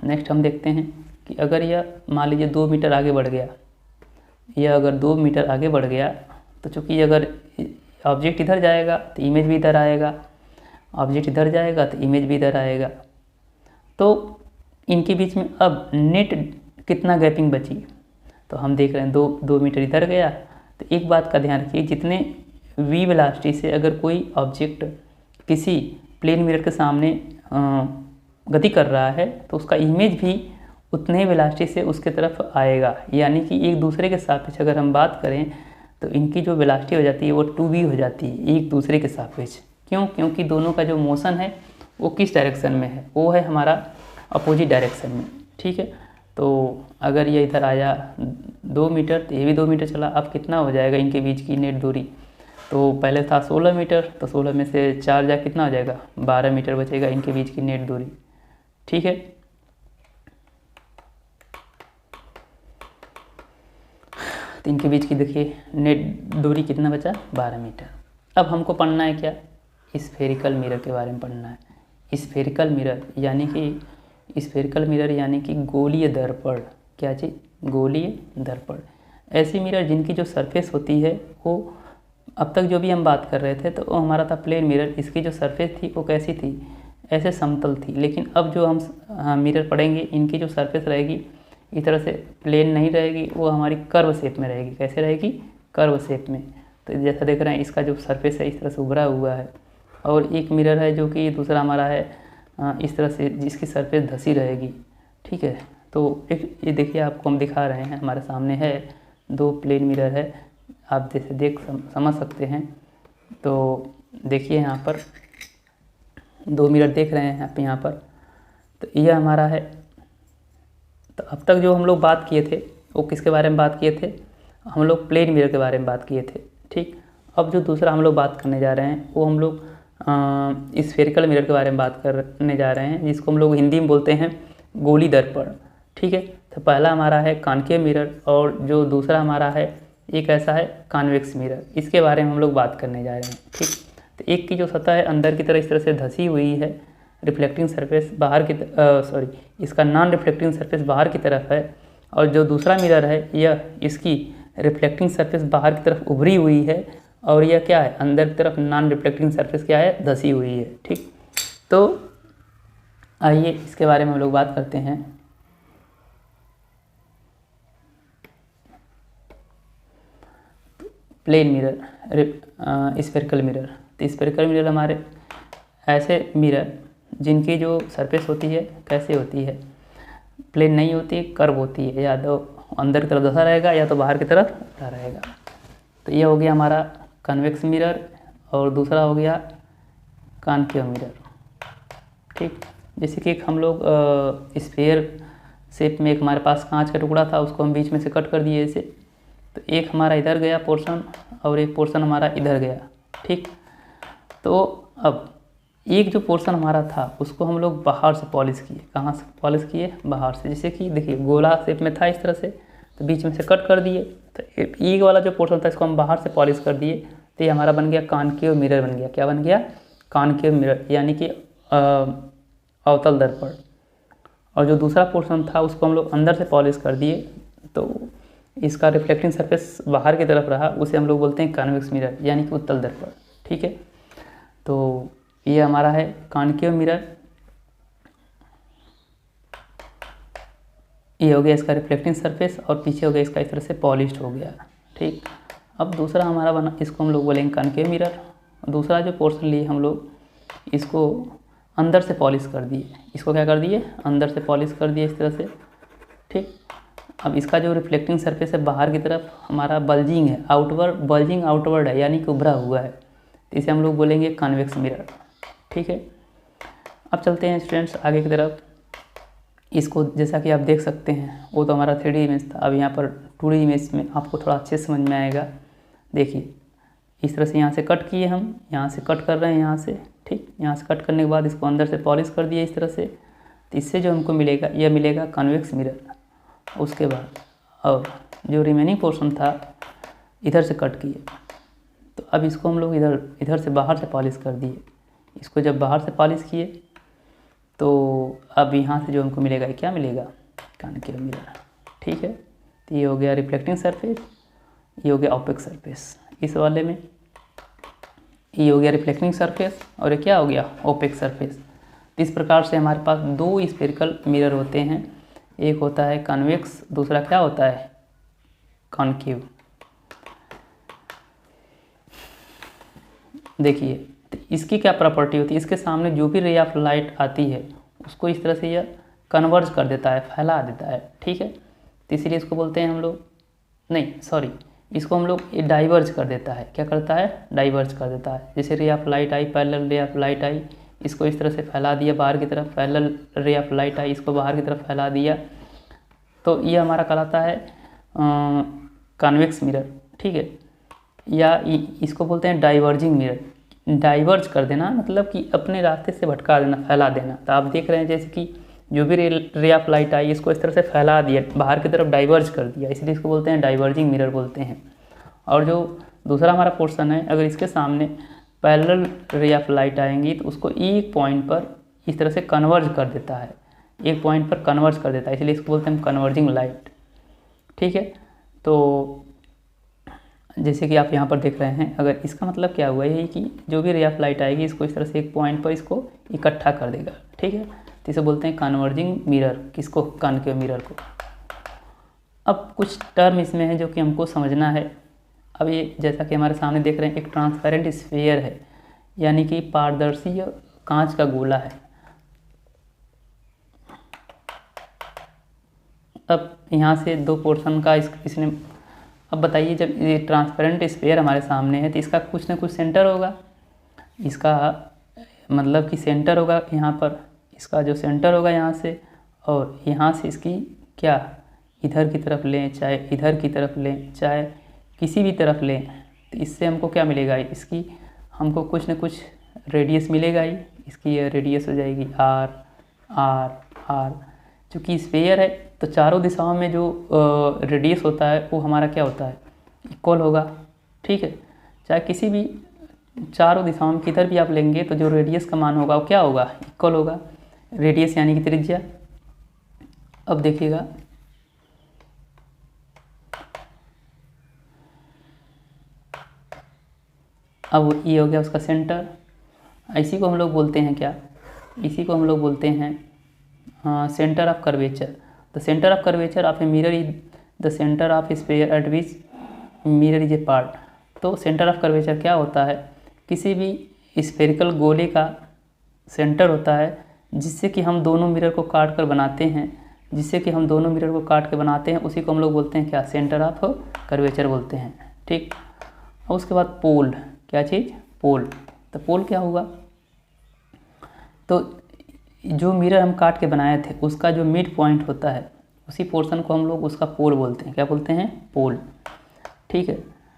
नेक्स्ट हम देखते हैं कि अगर यह मान लीजिए 2 मीटर आगे बढ़ गया, यह अगर 2 मीटर आगे बढ़ गया, तो चूँकि अगर ऑब्जेक्ट इधर जाएगा तो इमेज भी इधर आएगा, ऑब्जेक्ट इधर जाएगा तो इमेज भी इधर आएगा। तो इनके बीच में अब नेट कितना गैपिंग बची, तो हम देख रहे हैं 2 मीटर इधर गया। तो एक बात का ध्यान रखिए, जितने v वेलोसिटी से अगर कोई ऑब्जेक्ट किसी प्लेन मिरर के सामने गति कर रहा है तो उसका इमेज भी उतने वेलोसिटी से उसके तरफ आएगा। यानी कि एक दूसरे के सापेक्ष अगर हम बात करें तो इनकी जो वेलोसिटी हो जाती है वो 2v हो जाती है एक दूसरे के सापेक्ष। क्यों? क्योंकि दोनों का जो मोशन है वो किस डायरेक्शन में है, वो है हमारा अपोजिट डायरेक्शन में। ठीक है, तो अगर ये इधर आया 2 मीटर तो ये भी 2 मीटर चला। अब कितना हो जाएगा इनके बीच की नेट दूरी, तो पहले था 16 मीटर, तो 16 में से 4 जा कितना हो जाएगा, 12 मीटर बचेगा इनके बीच की नेट दूरी। ठीक है, तो इनके बीच की देखिए नेट दूरी कितना बचा, 12 मीटर। अब हमको पढ़ना है क्या, स्फेरिकल मिरर के बारे में पढ़ना है। स्फेरिकल मिरर यानी कि स्फेरिकल मिरर यानी कि गोलीय दर्पण। क्या चीज़, गोलीय दर्पण। ऐसी मिरर जिनकी जो सरफेस होती है वो, अब तक जो भी हम बात कर रहे थे तो वो हमारा था प्लेन मिरर, इसकी जो सरफेस थी वो कैसी थी, ऐसे समतल थी। लेकिन अब जो हम मिरर पढ़ेंगे इनकी जो सरफेस रहेगी इस तरह से प्लेन नहीं रहेगी, वो हमारी कर्व शेप में रहेगी। कैसे रहेगी, कर्व शेप में। तो जैसा देख रहे हैं इसका जो सरफेस है इस तरह से उभरा हुआ है, और एक मिरर है जो कि दूसरा हमारा है इस तरह से जिसकी सरफेस धसी रहेगी। ठीक है, तो एक ये देखिए आपको हम दिखा रहे हैं, हमारे सामने है 2 प्लेन मिरर है, आप जैसे समझ सकते हैं। तो देखिए यहाँ पर 2 मिरर देख रहे हैं आप यहाँ पर, तो यह हमारा है। तो अब तक जो हम लोग बात किए थे वो किसके बारे में बात किए थे, हम लोग प्लेन मिरर के बारे में बात किए थे। ठीक, अब जो दूसरा हम लोग बात करने जा रहे हैं वो हम लोग स्फेरिकल मिरर के बारे में बात करने जा रहे हैं, जिसको हम लोग हिंदी में बोलते हैं गोली दर्पण। ठीक है, तो पहला हमारा है कॉनकेव मिरर और जो दूसरा हमारा है एक ऐसा है कॉन्वेक्स मिरर। इसके बारे में हम लोग बात करने जा रहे हैं। ठीक, तो एक की जो सतह है अंदर की तरह इस तरह से धसी हुई है, रिफ्लेक्टिंग सरफेस बाहर की इसका नॉन रिफ्लेक्टिंग सरफेस बाहर की तरफ है, और जो दूसरा मिरर है यह इसकी रिफ्लेक्टिंग सरफेस बाहर की तरफ उभरी हुई है, और यह क्या है, अंदर की तरफ नॉन रिफ्लेक्टिंग सरफेस क्या है, धसी हुई है। ठीक, तो आइए इसके बारे में हम लोग बात करते हैं। Plane mirror, spherical mirror. तो स्फेरिकल मिरर हमारे ऐसे मिरर जिनकी जो सरफेस होती है कैसे होती है, प्लेन नहीं होती, कर्व होती है, या तो अंदर की तरफ धसा रहेगा या तो बाहर की तरफ उठा रहेगा। तो ये हो गया हमारा कन्वेक्स मिरर, और दूसरा हो गया कॉनकेव मिरर। ठीक, जैसे कि हम लोग स्फेयर शेप में एक हमारे पास कांच का टुकड़ा था, उसको हम बीच में से कट कर दिए ऐसे, तो एक हमारा इधर गया पोर्शन और एक पोर्शन हमारा इधर गया। ठीक, तो अब एक जो पोर्शन हमारा था उसको हम लोग बाहर से पॉलिश किए। कहाँ से पॉलिश किए, बाहर से। जैसे कि देखिए गोला शेप में था इस तरह से, तो बीच में से कट कर दिए, तो एक वाला जो पोर्शन था इसको हम बाहर से पॉलिश कर दिए, तो ये हमारा बन गया कॉनकेव मिरर बन गया। क्या बन गया, कॉनकेव मिरर, यानी कि अवतल दर्पण। और जो दूसरा पोर्शन था उसको हम लोग अंदर से पॉलिश कर दिए, तो इसका रिफ्लेक्टिंग सरफेस बाहर की तरफ रहा, उसे हम लोग बोलते हैं कॉन्वेक्स मिरर, यानी कि उत्तल दर्पण। ठीक है, तो ये हमारा है कॉनकेव मिरर, ये हो गया इसका रिफ्लेक्टिंग सरफेस, और पीछे हो गया इसका इस तरह से पॉलिश्ड हो गया। ठीक, अब दूसरा हमारा बना, इसको हम लोग बोलेंगे कॉनकेव मिरर। दूसरा जो पोर्शन लिए हम लोग इसको अंदर से पॉलिश कर दिए, इसको क्या कर दिए, अंदर से पॉलिश कर दिए इस तरह से। ठीक, अब इसका जो रिफ्लेक्टिंग सरफेस है बाहर की तरफ हमारा बल्जिंग है, बल्जिंग आउटवर्ड है, यानी कि उभरा हुआ है, तो इसे हम लोग बोलेंगे कॉन्वेक्स मिरर। ठीक है, अब चलते हैं स्टूडेंट्स आगे की तरफ। इसको जैसा कि आप देख सकते हैं, वो तो हमारा 3D इमेज था, अब यहाँ पर 2D इमेज में आपको थोड़ा अच्छे से समझ में आएगा। देखिए इस तरह से यहाँ से कट किए, हम यहाँ से कट कर रहे हैं यहाँ से, ठीक। यहाँ से कट करने के बाद इसको अंदर से पॉलिश कर दिए इस तरह से, तो इससे जो हमको मिलेगा यह मिलेगा कन्वेक्स मिरर। उसके बाद और जो रिमेनिंग पोर्शन था इधर से कट किए, तो अब इसको हम लोग इधर से बाहर से पॉलिश कर दिए। इसको जब बाहर से पॉलिश किए तो अब यहाँ से जो हमको मिलेगा क्या मिलेगा, कॉन्केव मिरर, ठीक है। तो ये हो गया रिफ्लेक्टिंग सरफेस, ये हो गया ऑपेक सरफेस। इस वाले में ये हो गया रिफ्लेक्टिंग सरफेस और ये क्या हो गया, ओपेक सरफेस। तो इस प्रकार से हमारे पास दो स्फेरिकल मिरर होते हैं, एक होता है कन्वेक्स, दूसरा क्या होता है, कॉन्केव। देखिए तो इसकी क्या प्रॉपर्टी होती है, इसके सामने जो भी रे ऑफ लाइट आती है उसको इस तरह से यह कन्वर्ज कर देता है, फैला देता है, ठीक है। तो इसीलिए इसको बोलते हैं हम लोग, नहीं सॉरी, इसको हम लोग ये डाइवर्ज कर देता है, क्या करता है, डाइवर्ज कर देता है। जैसे रे ऑफ लाइट आई, पैरेलल रे ऑफ लाइट आई, इसको इस तरह से फैला दिया बाहर की तरफ, पैरेलल रे ऑफ लाइट आई, इसको बाहर की तरफ फैला दिया, तो ये हमारा कहलाता है कन्वेक्स मिरर, ठीक है। या इसको बोलते हैं डाइवर्जिंग मिरर। डाइवर्ज कर देना मतलब कि अपने रास्ते से भटका देना, फैला देना। तो आप देख रहे हैं जैसे कि जो भी रे ऑफ लाइट आई इसको इस तरह से फैला दिया, बाहर की तरफ डाइवर्ज कर दिया, इसलिए इसको बोलते हैं डाइवर्जिंग मिरर बोलते हैं। और जो दूसरा हमारा पोर्शन है, अगर इसके सामने पैरेलल रे ऑफ लाइट आएंगी तो उसको एक पॉइंट पर इस तरह से कन्वर्ज कर देता है, एक पॉइंट पर कन्वर्ज कर देता है, इसलिए इसको बोलते हैं कन्वर्जिंग लाइट, ठीक है। तो जैसे कि आप यहाँ पर देख रहे हैं, अगर इसका मतलब क्या हुआ है कि जो भी रे ऑफ लाइट आएगी इसको इस तरह से एक पॉइंट पर इसको इकट्ठा कर देगा, ठीक है। तो इसे बोलते हैं कन्वर्जिंग मिरर, किसको, कॉन्केव मिरर को। अब कुछ टर्म इसमें है जो कि हमको समझना है। अब ये जैसा कि हमारे सामने देख रहे हैं, एक ट्रांसपेरेंट स्फीयर है, यानी कि पारदर्शी कांच का गोला है। अब यहाँ से दो पोर्शन का इसने, अब बताइए जब ये ट्रांसपेरेंट स्फीयर हमारे सामने है तो इसका कुछ ना कुछ सेंटर होगा, इसका मतलब कि सेंटर होगा यहाँ पर, इसका जो सेंटर होगा यहाँ से, और यहाँ से इसकी क्या, इधर की तरफ लें चाहे इधर की तरफ लें चाहे किसी भी तरफ लें, तो इससे हमको क्या मिलेगा, इसकी हमको कुछ न कुछ रेडियस मिलेगा ही। इसकी यह रेडियस हो जाएगी आर आर आर। चूँकि स्फीयर है तो चारों दिशाओं में जो रेडियस होता है वो हमारा क्या होता है, इक्वल होगा, ठीक है। चाहे किसी भी चारों दिशाओं में किधर भी आप लेंगे तो जो रेडियस का मान होगा वो क्या होगा, इक्वल होगा, रेडियस यानी कि त्रिज्या। अब देखिएगा अब ये हो गया उसका सेंटर। इसी को हम लोग बोलते हैं क्या, इसी को हम लोग बोलते हैं centre of curvature. The centre of curvature of a mirror is the centre of sphere eight which mirror is a part. तो सेंटर ऑफ कर्वेचर क्या होता है, किसी भी स्फेरिकल गोले का सेंटर होता है जिससे कि हम दोनों मिरर को काट कर बनाते हैं, जिससे कि हम दोनों मिरर को काट के बनाते हैं, उसी को हम लोग बोलते हैं क्या, सेंटर ऑफ कर्वेचर बोलते हैं, ठीक। और उसके बाद पोल, क्या चीज़, पोल। तो पोल क्या होगा, तो जो मिरर हम काट के बनाए थे उसका जो मिड पॉइंट होता है उसी पोर्शन को हम लोग उसका पोल बोलते हैं, क्या बोलते हैं, पोल, ठीक है।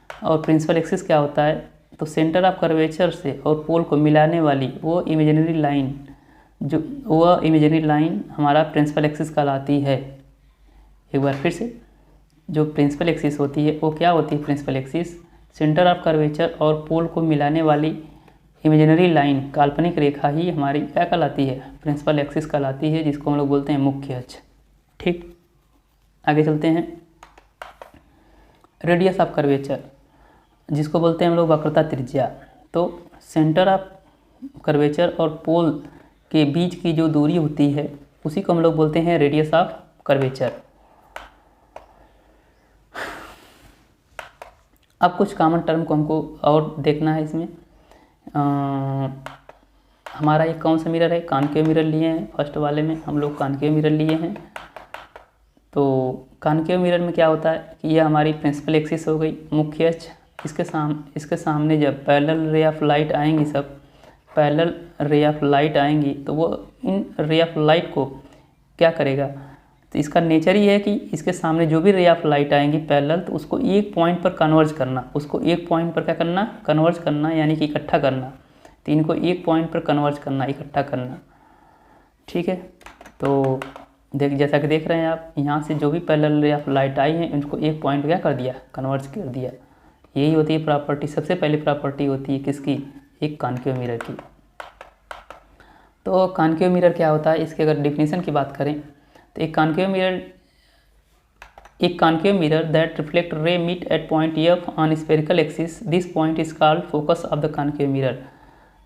और प्रिंसिपल एक्सिस क्या होता है, तो सेंटर ऑफ कर्वेचर से और पोल को मिलाने वाली वो इमेजिनरी लाइन, जो वह इमेजिनरी लाइन हमारा प्रिंसिपल एक्सिस कहलाती है। एक बार फिर से, जो प्रिंसिपल एक्सिस होती है वो क्या होती है, principal axis centre of curvature और पोल को मिलाने वाली इमेजिनरी लाइन, काल्पनिक रेखा ही हमारी क्या कहलाती है, प्रिंसिपल एक्सिस कहलाती है, जिसको हम लोग बोलते हैं मुख्य अक्ष, ठीक। आगे चलते हैं, रेडियस ऑफ कर्वेचर, जिसको बोलते हैं हम लोग वक्रता त्रिज्या। तो सेंटर ऑफ कर्वेचर और पोल के बीच की जो दूरी होती है उसी को हम लोग बोलते हैं रेडियस ऑफ कर्वेचर। अब कुछ कॉमन टर्म को हमको और देखना है इसमें। हमारा ये कौन सा मिरर है, कॉन्केव मिरर लिए हैं, फर्स्ट वाले में हम लोग कॉन्केव मिरर लिए हैं। तो कॉन्केव मिरर में क्या होता है कि यह हमारी प्रिंसिपल एक्सिस हो गई, मुख्य अक्ष। इसके सामने जब पैरेलल रे ऑफ लाइट आएंगी, सब पैरेलल रे ऑफ लाइट आएंगी तो वो इन रे ऑफ लाइट को क्या करेगा, तो इसका नेचर ही है कि इसके सामने जो भी रे ऑफ लाइट आएंगी पैरेलल, तो उसको एक पॉइंट पर कन्वर्ज करना, उसको एक पॉइंट पर क्या करना, कन्वर्ज करना, यानी कि इकट्ठा करना। तो इनको एक पॉइंट पर कन्वर्ज करना, इकट्ठा करना। ठीक है, तो जैसा कि देख रहे हैं आप, यहाँ से जो भी पैरेलल रे ऑफ लाइट आई है उनको एक पॉइंट क्या कर दिया, कन्वर्ज कर दिया। यही होती है प्रॉपर्टी, सबसे पहली प्रॉपर्टी होती है किसकी, एक कॉन्केव मिरर की। तो कॉन्केव मिरर क्या होता है, इसके अगर डिफिनीशन की बात करें तो एक concave mirror that reflect ray meet at point F on spherical axis, this point is called focus of the concave mirror.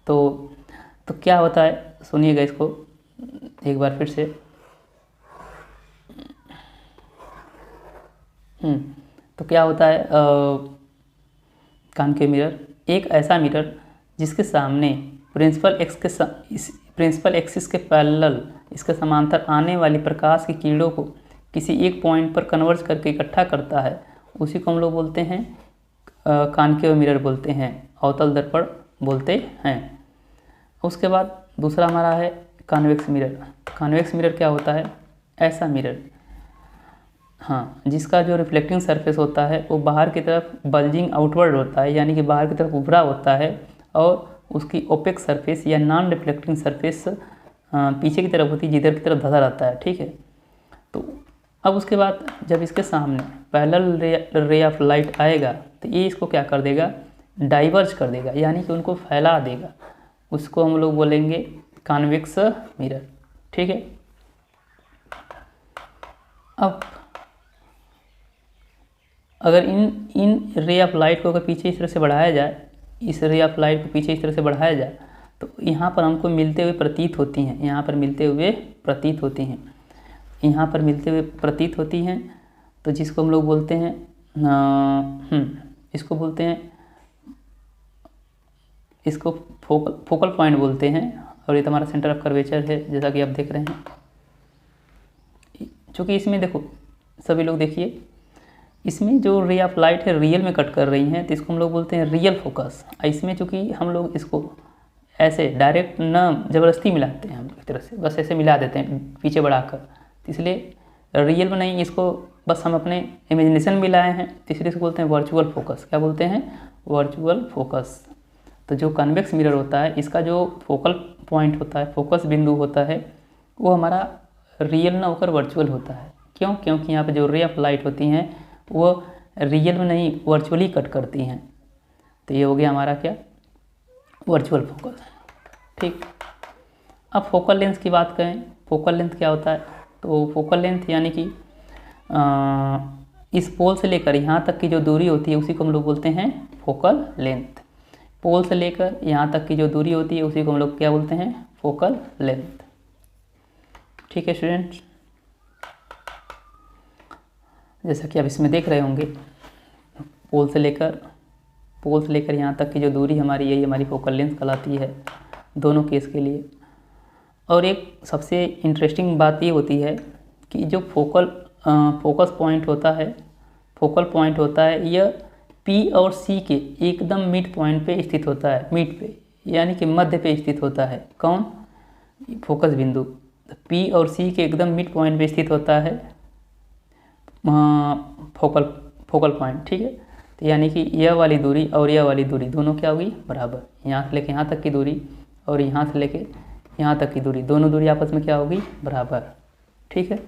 तो क्या होता है, सुनिएगा इसको एक बार फिर से। तो क्या होता है कॉन्केव मिरर, एक ऐसा मिरर जिसके सामने प्रिंसिपल एक्सिस के पैरेलल, इसके समांतर आने वाली प्रकाश की किरणों को किसी एक पॉइंट पर कन्वर्ज करके इकट्ठा करता है, उसी को हम लोग बोलते हैं कॉन्केव मिरर बोलते हैं, अवतल दर्पण बोलते हैं। उसके बाद दूसरा हमारा है कॉन्वेक्स मिरर। कॉन्वेक्स मिरर क्या होता है, ऐसा मिरर हाँ जिसका जो रिफ्लेक्टिंग सरफेस होता है वो बाहर की तरफ बल्जिंग आउटवर्ड होता है, यानी कि बाहर की तरफ उभरा होता है, और उसकी ओपेक सरफेस या नॉन रिफ्लेक्टिंग सरफेस पीछे की तरफ होती है, जिधर की तरफ धंसा रहता है। ठीक है, तो अब उसके बाद जब इसके सामने पैरेलल रे ऑफ लाइट आएगा तो ये इसको क्या कर देगा, डाइवर्ज कर देगा, यानी कि उनको फैला देगा। उसको हम लोग बोलेंगे कॉन्वेक्स मिरर। ठीक है, अब अगर इन रे ऑफ लाइट को अगर पीछे इस तरह से बढ़ाया जाए, इस रे ऑफ लाइट को पीछे इस तरह से बढ़ाया जाए तो यहाँ पर हमको मिलते हुए प्रतीत होती हैं, यहाँ पर मिलते हुए प्रतीत होती हैं, यहाँ पर मिलते हुए प्रतीत होती हैं। तो जिसको हम लोग बोलते हैं इसको बोलते हैं, इसको फोकल पॉइंट बोलते हैं, और ये तो हमारा सेंटर ऑफ कर्वेचर है, जैसा कि आप देख रहे हैं। चूँकि इसमें देखो सभी लोग देखिए, इसमें जो रे ऑफ लाइट है रियल में कट कर रही हैं, तो इसको हम लोग बोलते हैं रियल फोकस। इसमें चूँकि हम लोग इसको ऐसे डायरेक्ट न ज़बरदस्ती मिलाते हैं, हम एक तरह से बस ऐसे मिला देते हैं पीछे बढ़ाकर, तो इसलिए रियल में नहीं, इसको बस हम अपने इमेजिनेशन में लाए हैं, तीसरे से बोलते हैं वर्चुअल फोकस। क्या बोलते हैं, वर्चुअल फोकस। तो जो कन्वेक्स मिरर होता है, इसका जो फोकल पॉइंट होता है, फोकस बिंदु होता है, वो हमारा रियल ना होकर वर्चुअल होता है। क्यों, क्योंकि यहाँ पर जो रे ऑफ लाइट होती हैं वो रियल में नहीं, वर्चुअली कट करती हैं। तो ये हो गया हमारा क्या, वर्चुअल फोकस। ठीक, अब फोकल लेंथ की बात करें, फोकल लेंथ क्या होता है, तो फोकल लेंथ यानी कि इस पोल से लेकर यहाँ तक की जो दूरी होती है उसी को हम लोग बोलते हैं फोकल लेंथ। पोल से लेकर यहाँ तक की जो दूरी होती है उसी को हम लोग क्या बोलते हैं, फोकल लेंथ। ठीक है स्टूडेंट्स, जैसा कि आप इसमें देख रहे होंगे, पोल से लेकर यहाँ तक की जो दूरी हमारी, यही हमारी फोकल लेंथ कहलाती है दोनों केस के लिए। और एक सबसे इंटरेस्टिंग बात ये होती है कि जो फोकस पॉइंट होता है यह पी और सी के एकदम मिड पॉइंट पे स्थित होता है, मिड पे यानी कि मध्य पे स्थित होता है। कौन, फोकस बिंदु पी और सी के एकदम मिड पॉइंट पे स्थित होता है फोकल पॉइंट। ठीक है, तो यानी कि यह वाली दूरी और यह वाली दूरी दोनों क्या होगी, बराबर। यहाँ से लेके यहाँ तक की दूरी और यहाँ से लेके यहाँ तक की दूरी, दोनों दूरी आपस में क्या होगी, बराबर। ठीक है,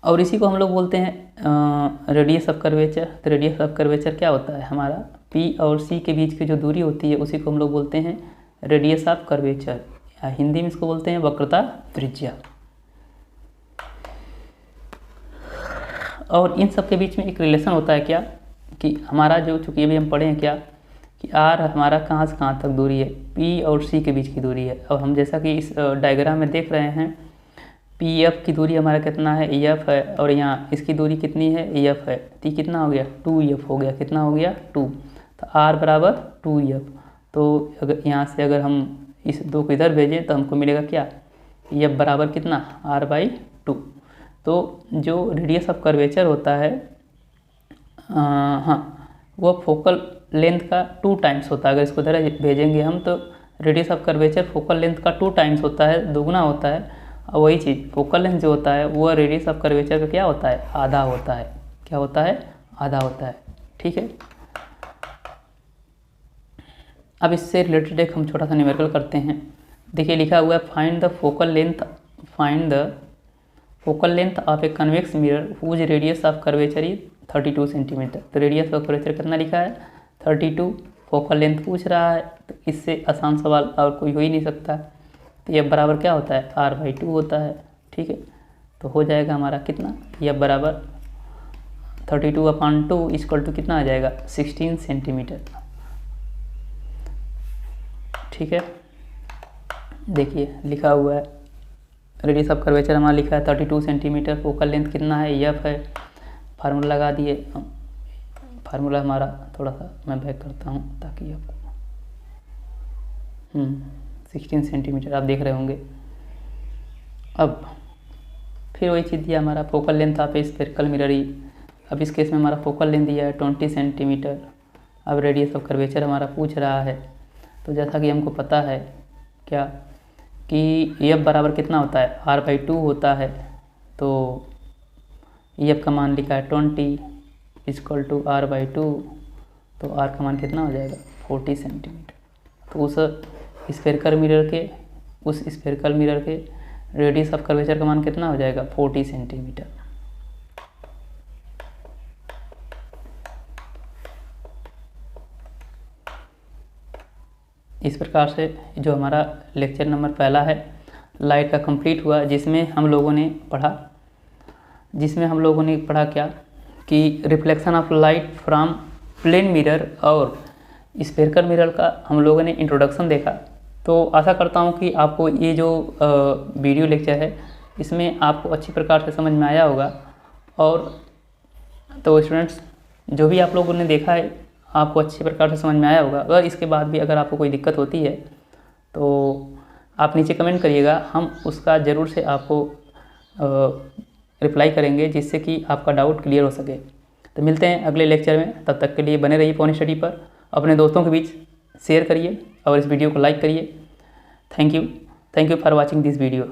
और इसी को हम लोग बोलते हैं रेडियस ऑफ कर्वेचर। तो रेडियस ऑफ कर्वेचर क्या होता है, हमारा पी और सी के बीच की जो दूरी होती है उसी को हम लोग बोलते हैं रेडियस ऑफ कर्वेचर, या हिंदी में इसको बोलते हैं वक्रता त्रिज्या। और इन सब के बीच में एक रिलेशन होता है क्या, कि हमारा जो, चूँकि अभी हम पढ़े हैं क्या, कि आर हमारा कहाँ से कहाँ तक दूरी है, पी और सी के बीच की दूरी है। और हम जैसा कि इस डायग्राम में देख रहे हैं, पी एफ की दूरी हमारा कितना है, एफ है, और यहाँ इसकी दूरी कितनी है, एफ है, तो कितना हो गया, 2 हो गया, कितना हो गया, 2। तो आर बराबर 2 तो अगर यहाँ से अगर हम इस 2 को इधर भेजें तो हमको मिलेगा क्या, एफ बराबर कितना, r/2। तो जो रेडियस ऑफ कर्वेचर होता है वो फोकल लेंथ का 2 टाइम्स होता है। अगर इसको इधर भेजेंगे हम तो radius of curvature focal length का 2 टाइम्स होता है, दोगुना होता है। वही चीज़ फोकल लेंथ जो होता है वो रेडियस ऑफ कर्वेचर का क्या होता है, आधा होता है। क्या होता है, आधा होता है। ठीक है, अब इससे रिलेटेड एक हम छोटा सा न्यूमेरिकल करते हैं। देखिए लिखा हुआ है find the focal length of a convex mirror whose radius of curvature is 32 centimetre. तो रेडियस ऑफ कर्वेचर कितना लिखा है, 32। फोकल लेंथ पूछ रहा है, तो इससे आसान सवाल और कोई हो ही नहीं सकता। तो ये बराबर क्या होता है, r/2 होता है। ठीक है, तो हो जाएगा हमारा कितना, ये बराबर 32/2 इक्वल टू कितना आ जाएगा, 16 सेंटीमीटर। ठीक है, देखिए लिखा हुआ है रेडियस ऑफ कर्वेचर हमारा लिखा है 32 सेंटीमीटर। फोकल लेंथ कितना है, एफ है। फार्मूला लगा दिए, फार्मूला हमारा थोड़ा सा मैं बैक करता हूँ ताकि आपको 16 सेंटीमीटर आप देख रहे होंगे। अब फिर वही चीज़ दिया हमारा focal length of A spherical mirror. अब इस केस में हमारा फोकल लेंथ दिया है 20 सेंटीमीटर। अब रेडियस ऑफ कर्वेचर हमारा पूछ रहा है, तो जैसा कि हमको पता है क्या कि एफ बराबर कितना होता है, r/2 होता है। तो एफ का मान लिखा है 20 इक्वल टू r/2, तो r का मान कितना हो जाएगा, 40 सेंटीमीटर। तो उस स्फेरिकल मिरर के रेडियस ऑफ कर्वेचर का मान कितना हो जाएगा, 40 सेंटीमीटर। इस प्रकार से जो हमारा लेक्चर नंबर पहला है लाइट का कंप्लीट हुआ, जिसमें हम लोगों ने पढ़ा क्या कि reflection of light from plane mirror और स्फेरिकल मिरर का हम लोगों ने इंट्रोडक्शन देखा। तो आशा करता हूँ कि आपको ये जो वीडियो लेक्चर है इसमें आपको अच्छी प्रकार से समझ में आया होगा। और तो स्टूडेंट्स, जो भी आप लोगों ने देखा है आपको अच्छी प्रकार से समझ में आया होगा। अगर इसके बाद भी अगर आपको कोई दिक्कत होती है तो आप नीचे कमेंट करिएगा, हम उसका ज़रूर से आपको रिप्लाई करेंगे, जिससे कि आपका डाउट क्लियर हो सके। तो मिलते हैं अगले लेक्चर में, तब तक के लिए बने रहिए पॉइंट स्टडी पर। अपने दोस्तों के बीच शेयर करिए और इस वीडियो को लाइक करिए। Thank you for watching this video.